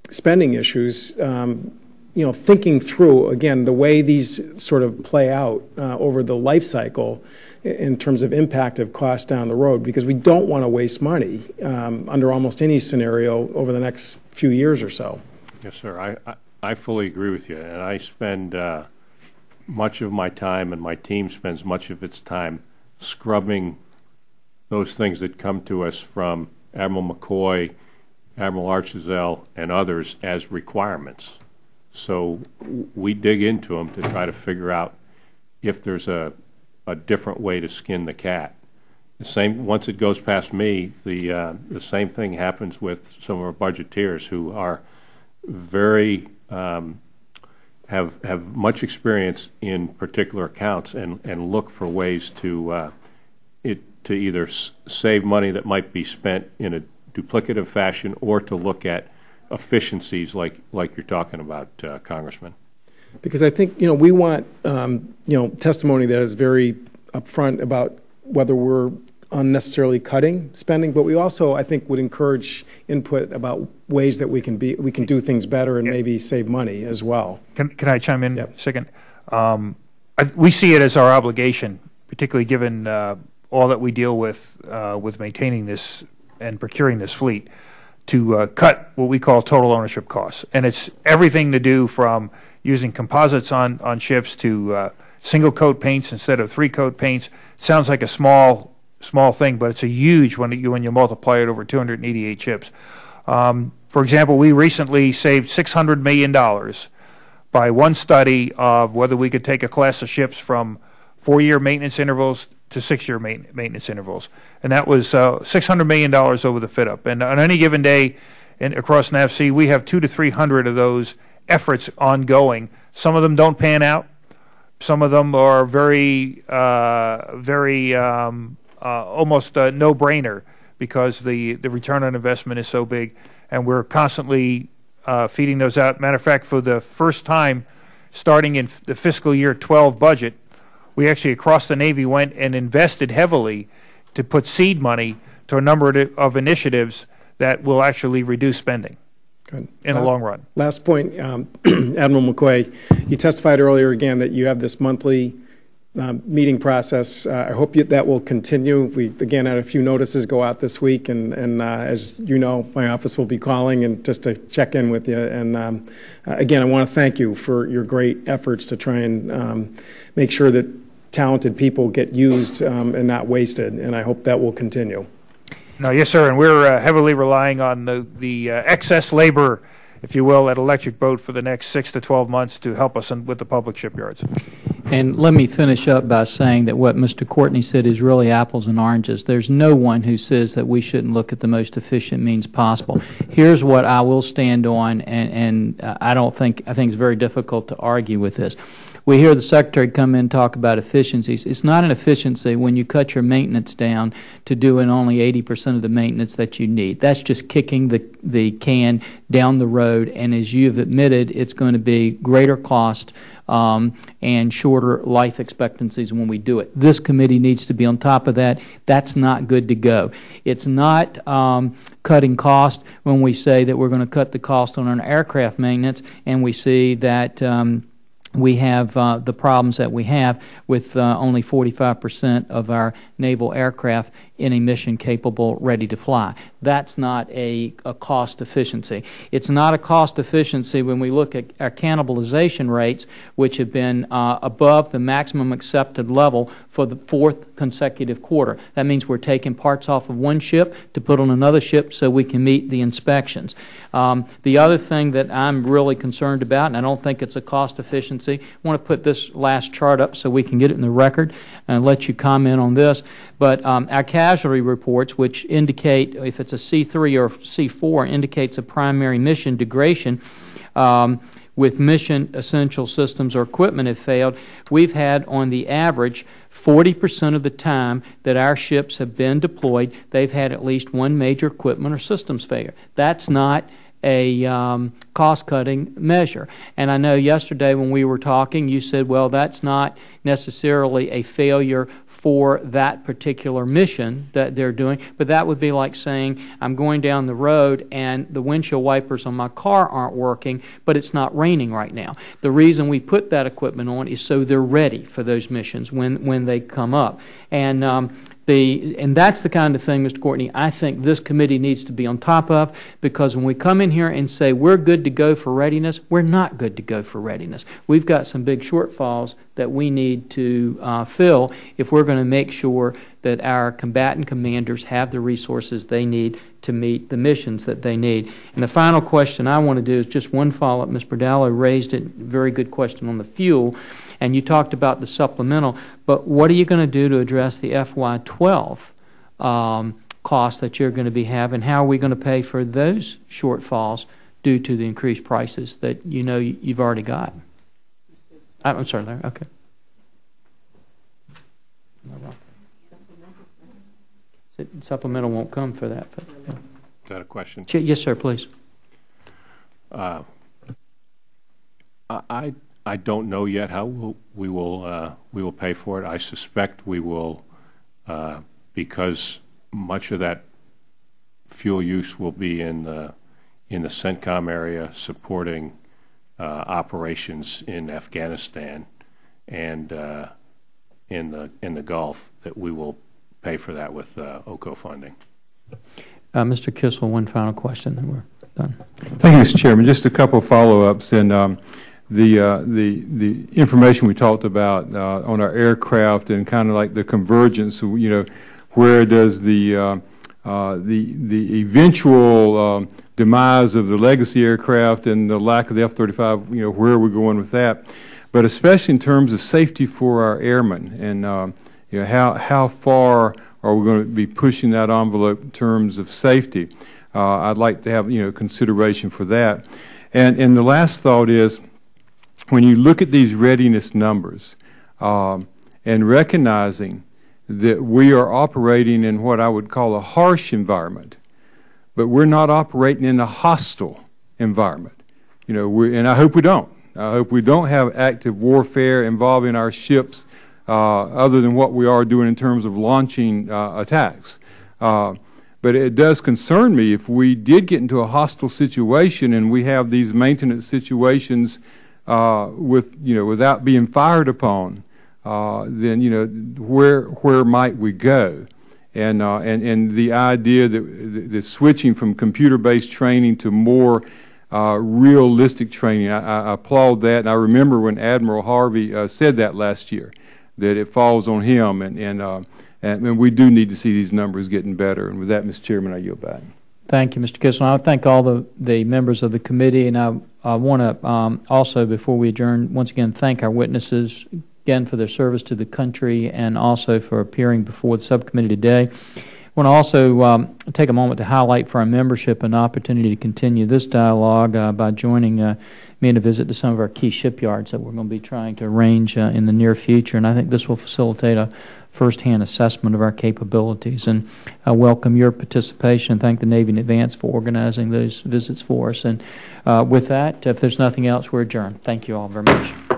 F: spending issues, thinking through, again, the way these sort of play out over the life cycle in terms of impact of cost down the road, because we don't want to waste money under almost any scenario over the next few years or so.
C: Yes, sir. I fully agree with you, and I spend much of my time, and my team spends much of its time scrubbing those things that come to us from Admiral McCoy, Admiral Archizell, and others as requirements. So we dig into them to try to figure out if there's a different way to skin the cat. Once it goes past me, the same thing happens with some of our budgeteers who are very have much experience in particular accounts and look for ways to either save money that might be spent in a duplicative fashion or to look at efficiencies like you're talking about, Congressman.
F: Because I think, we want, testimony that is very upfront about whether we're unnecessarily cutting spending, but we also, I think, would encourage input about ways that we can do things better and maybe save money as well.
D: Can I chime in
F: Yep.
D: a second? We see it as our obligation, particularly given all that we deal with maintaining this and procuring this fleet, to cut what we call total ownership costs. And it's everything to do from using composites on ships to single coat paints instead of 3-coat paints. Sounds like a small thing, but it's a huge when you multiply it over 288 ships. For example, we recently saved $600 million by one study of whether we could take a class of ships from 4-year maintenance intervals to 6-year maintenance intervals. And that was $600 million over the fit-up. And on any given day across NAVSEA, we have 200 to 300 of those efforts ongoing. Some of them don't pan out. Some of them are very almost a no-brainer because the return on investment is so big, and we're constantly feeding those out. Matter of fact, for the first time, starting in the fiscal year 12 budget, we actually across the Navy went and invested heavily to put seed money to a number of initiatives that will actually reduce spending in the long run.
F: Last point, Admiral McCoy, you testified earlier again that you have this monthly meeting process. I hope that will continue. We, again, had a few notices go out this week, and as you know, my office will be calling and just to check in with you. And again, I want to thank you for your great efforts to try and make sure that talented people get used and not wasted, and I hope that will continue.
D: No, yes, sir, and we're heavily relying on the excess labor, if you will, at Electric Boat for the next 6 to 12 months to help us with the public shipyards.
A: And let me finish up by saying that what Mr. Courtney said is really apples and oranges. There's no one who says that we shouldn't look at the most efficient means possible. Here's what I will stand on, and I think it's very difficult to argue with this. We hear the Secretary come in and talk about efficiencies. It's not an efficiency when you cut your maintenance down to doing only 80% of the maintenance that you need. That's just kicking the can down the road, and as you've admitted, it's going to be greater cost and shorter life expectancies when we do it. This committee needs to be on top of that. That's not good to go. It's not cutting cost when we say that we're going to cut the cost on our aircraft maintenance, and we see that we have the problems that we have with only 45% of our naval aircraft in a mission capable, ready to fly. That's not a cost efficiency. It's not a cost efficiency when we look at our cannibalization rates, which have been above the maximum accepted level for the 4th consecutive quarter. That means we're taking parts off of one ship to put on another ship so we can meet the inspections. The other thing that I'm really concerned about, and I don't think it's a cost efficiency, I want to put this last chart up so we can get it in the record and let you comment on this. But our casualty reports, which indicate if it's a C3 or C4, indicates a primary mission degradation with mission essential systems or equipment have failed. We've had, on the average, 40% of the time that our ships have been deployed, they've had at least one major equipment or systems failure. That's not a cost-cutting measure. And I know yesterday when we were talking, you said, well, that's not necessarily a failure for that particular mission that they're doing, but that would be like saying I'm going down the road and the windshield wipers on my car aren't working, but it's not raining right now. The reason we put that equipment on is so they're ready for those missions when they come up. And that's the kind of thing, Mr. Courtney, I think this committee needs to be on top of, because when we come in here and say we're good to go for readiness, we're not good to go for readiness. We've got some big shortfalls that we need to fill if we're going to make sure that our combatant commanders have the resources they need to meet the missions that they need. And the final question I want to do is just one follow-up. Ms. Bordallo raised a very good question on the fuel, and you talked about the supplemental, but what are you going to do to address the FY12 costs that you're going to be having? How are we going to pay for those shortfalls due to the increased prices that you know you've already got? I'm sorry, Larry. Okay. Supplemental won't come for that. But, yeah.
C: Is that a question?
A: Yes, sir, please.
C: I don't know yet how we will pay for it. I suspect we will, because much of that fuel use will be in the CENTCOM area supporting operations in Afghanistan and in the Gulf, that we will pay for that with OCO funding.
A: Mr. Kissel, one final question, then we're done.
H: Thank you, Mr. Chairman. Just a couple of follow-ups. And the information we talked about on our aircraft and kind of like the convergence, where does the eventual demise of the legacy aircraft and the lack of the F-35, where are we going with that? But especially in terms of safety for our airmen, and how far are we going to be pushing that envelope in terms of safety? I'd like to have consideration for that. And the last thought is, when you look at these readiness numbers and recognizing that we are operating in what I would call a harsh environment, but we're not operating in a hostile environment. And I hope we don't. I hope we don't have active warfare involving our ships other than what we are doing in terms of launching attacks. But it does concern me if we did get into a hostile situation and we have these maintenance situations without being fired upon, then where might we go? And the idea that switching from computer-based training to more realistic training, I applaud that. And I remember when Admiral Harvey said that last year, that it falls on him, and we do need to see these numbers getting better. And with that, Mr. Chairman, I yield back.
A: Thank you, Mr. Kissel. I thank all the members of the committee, and I want to also, before we adjourn, once again thank our witnesses again for their service to the country and also for appearing before the subcommittee today. I want to also take a moment to highlight for our membership an opportunity to continue this dialogue by joining me in a visit to some of our key shipyards that we're going to be trying to arrange in the near future. And I think this will facilitate a firsthand assessment of our capabilities. And I welcome your participation and thank the Navy in advance for organizing those visits for us. And with that, if there's nothing else, we're adjourned. Thank you all very much.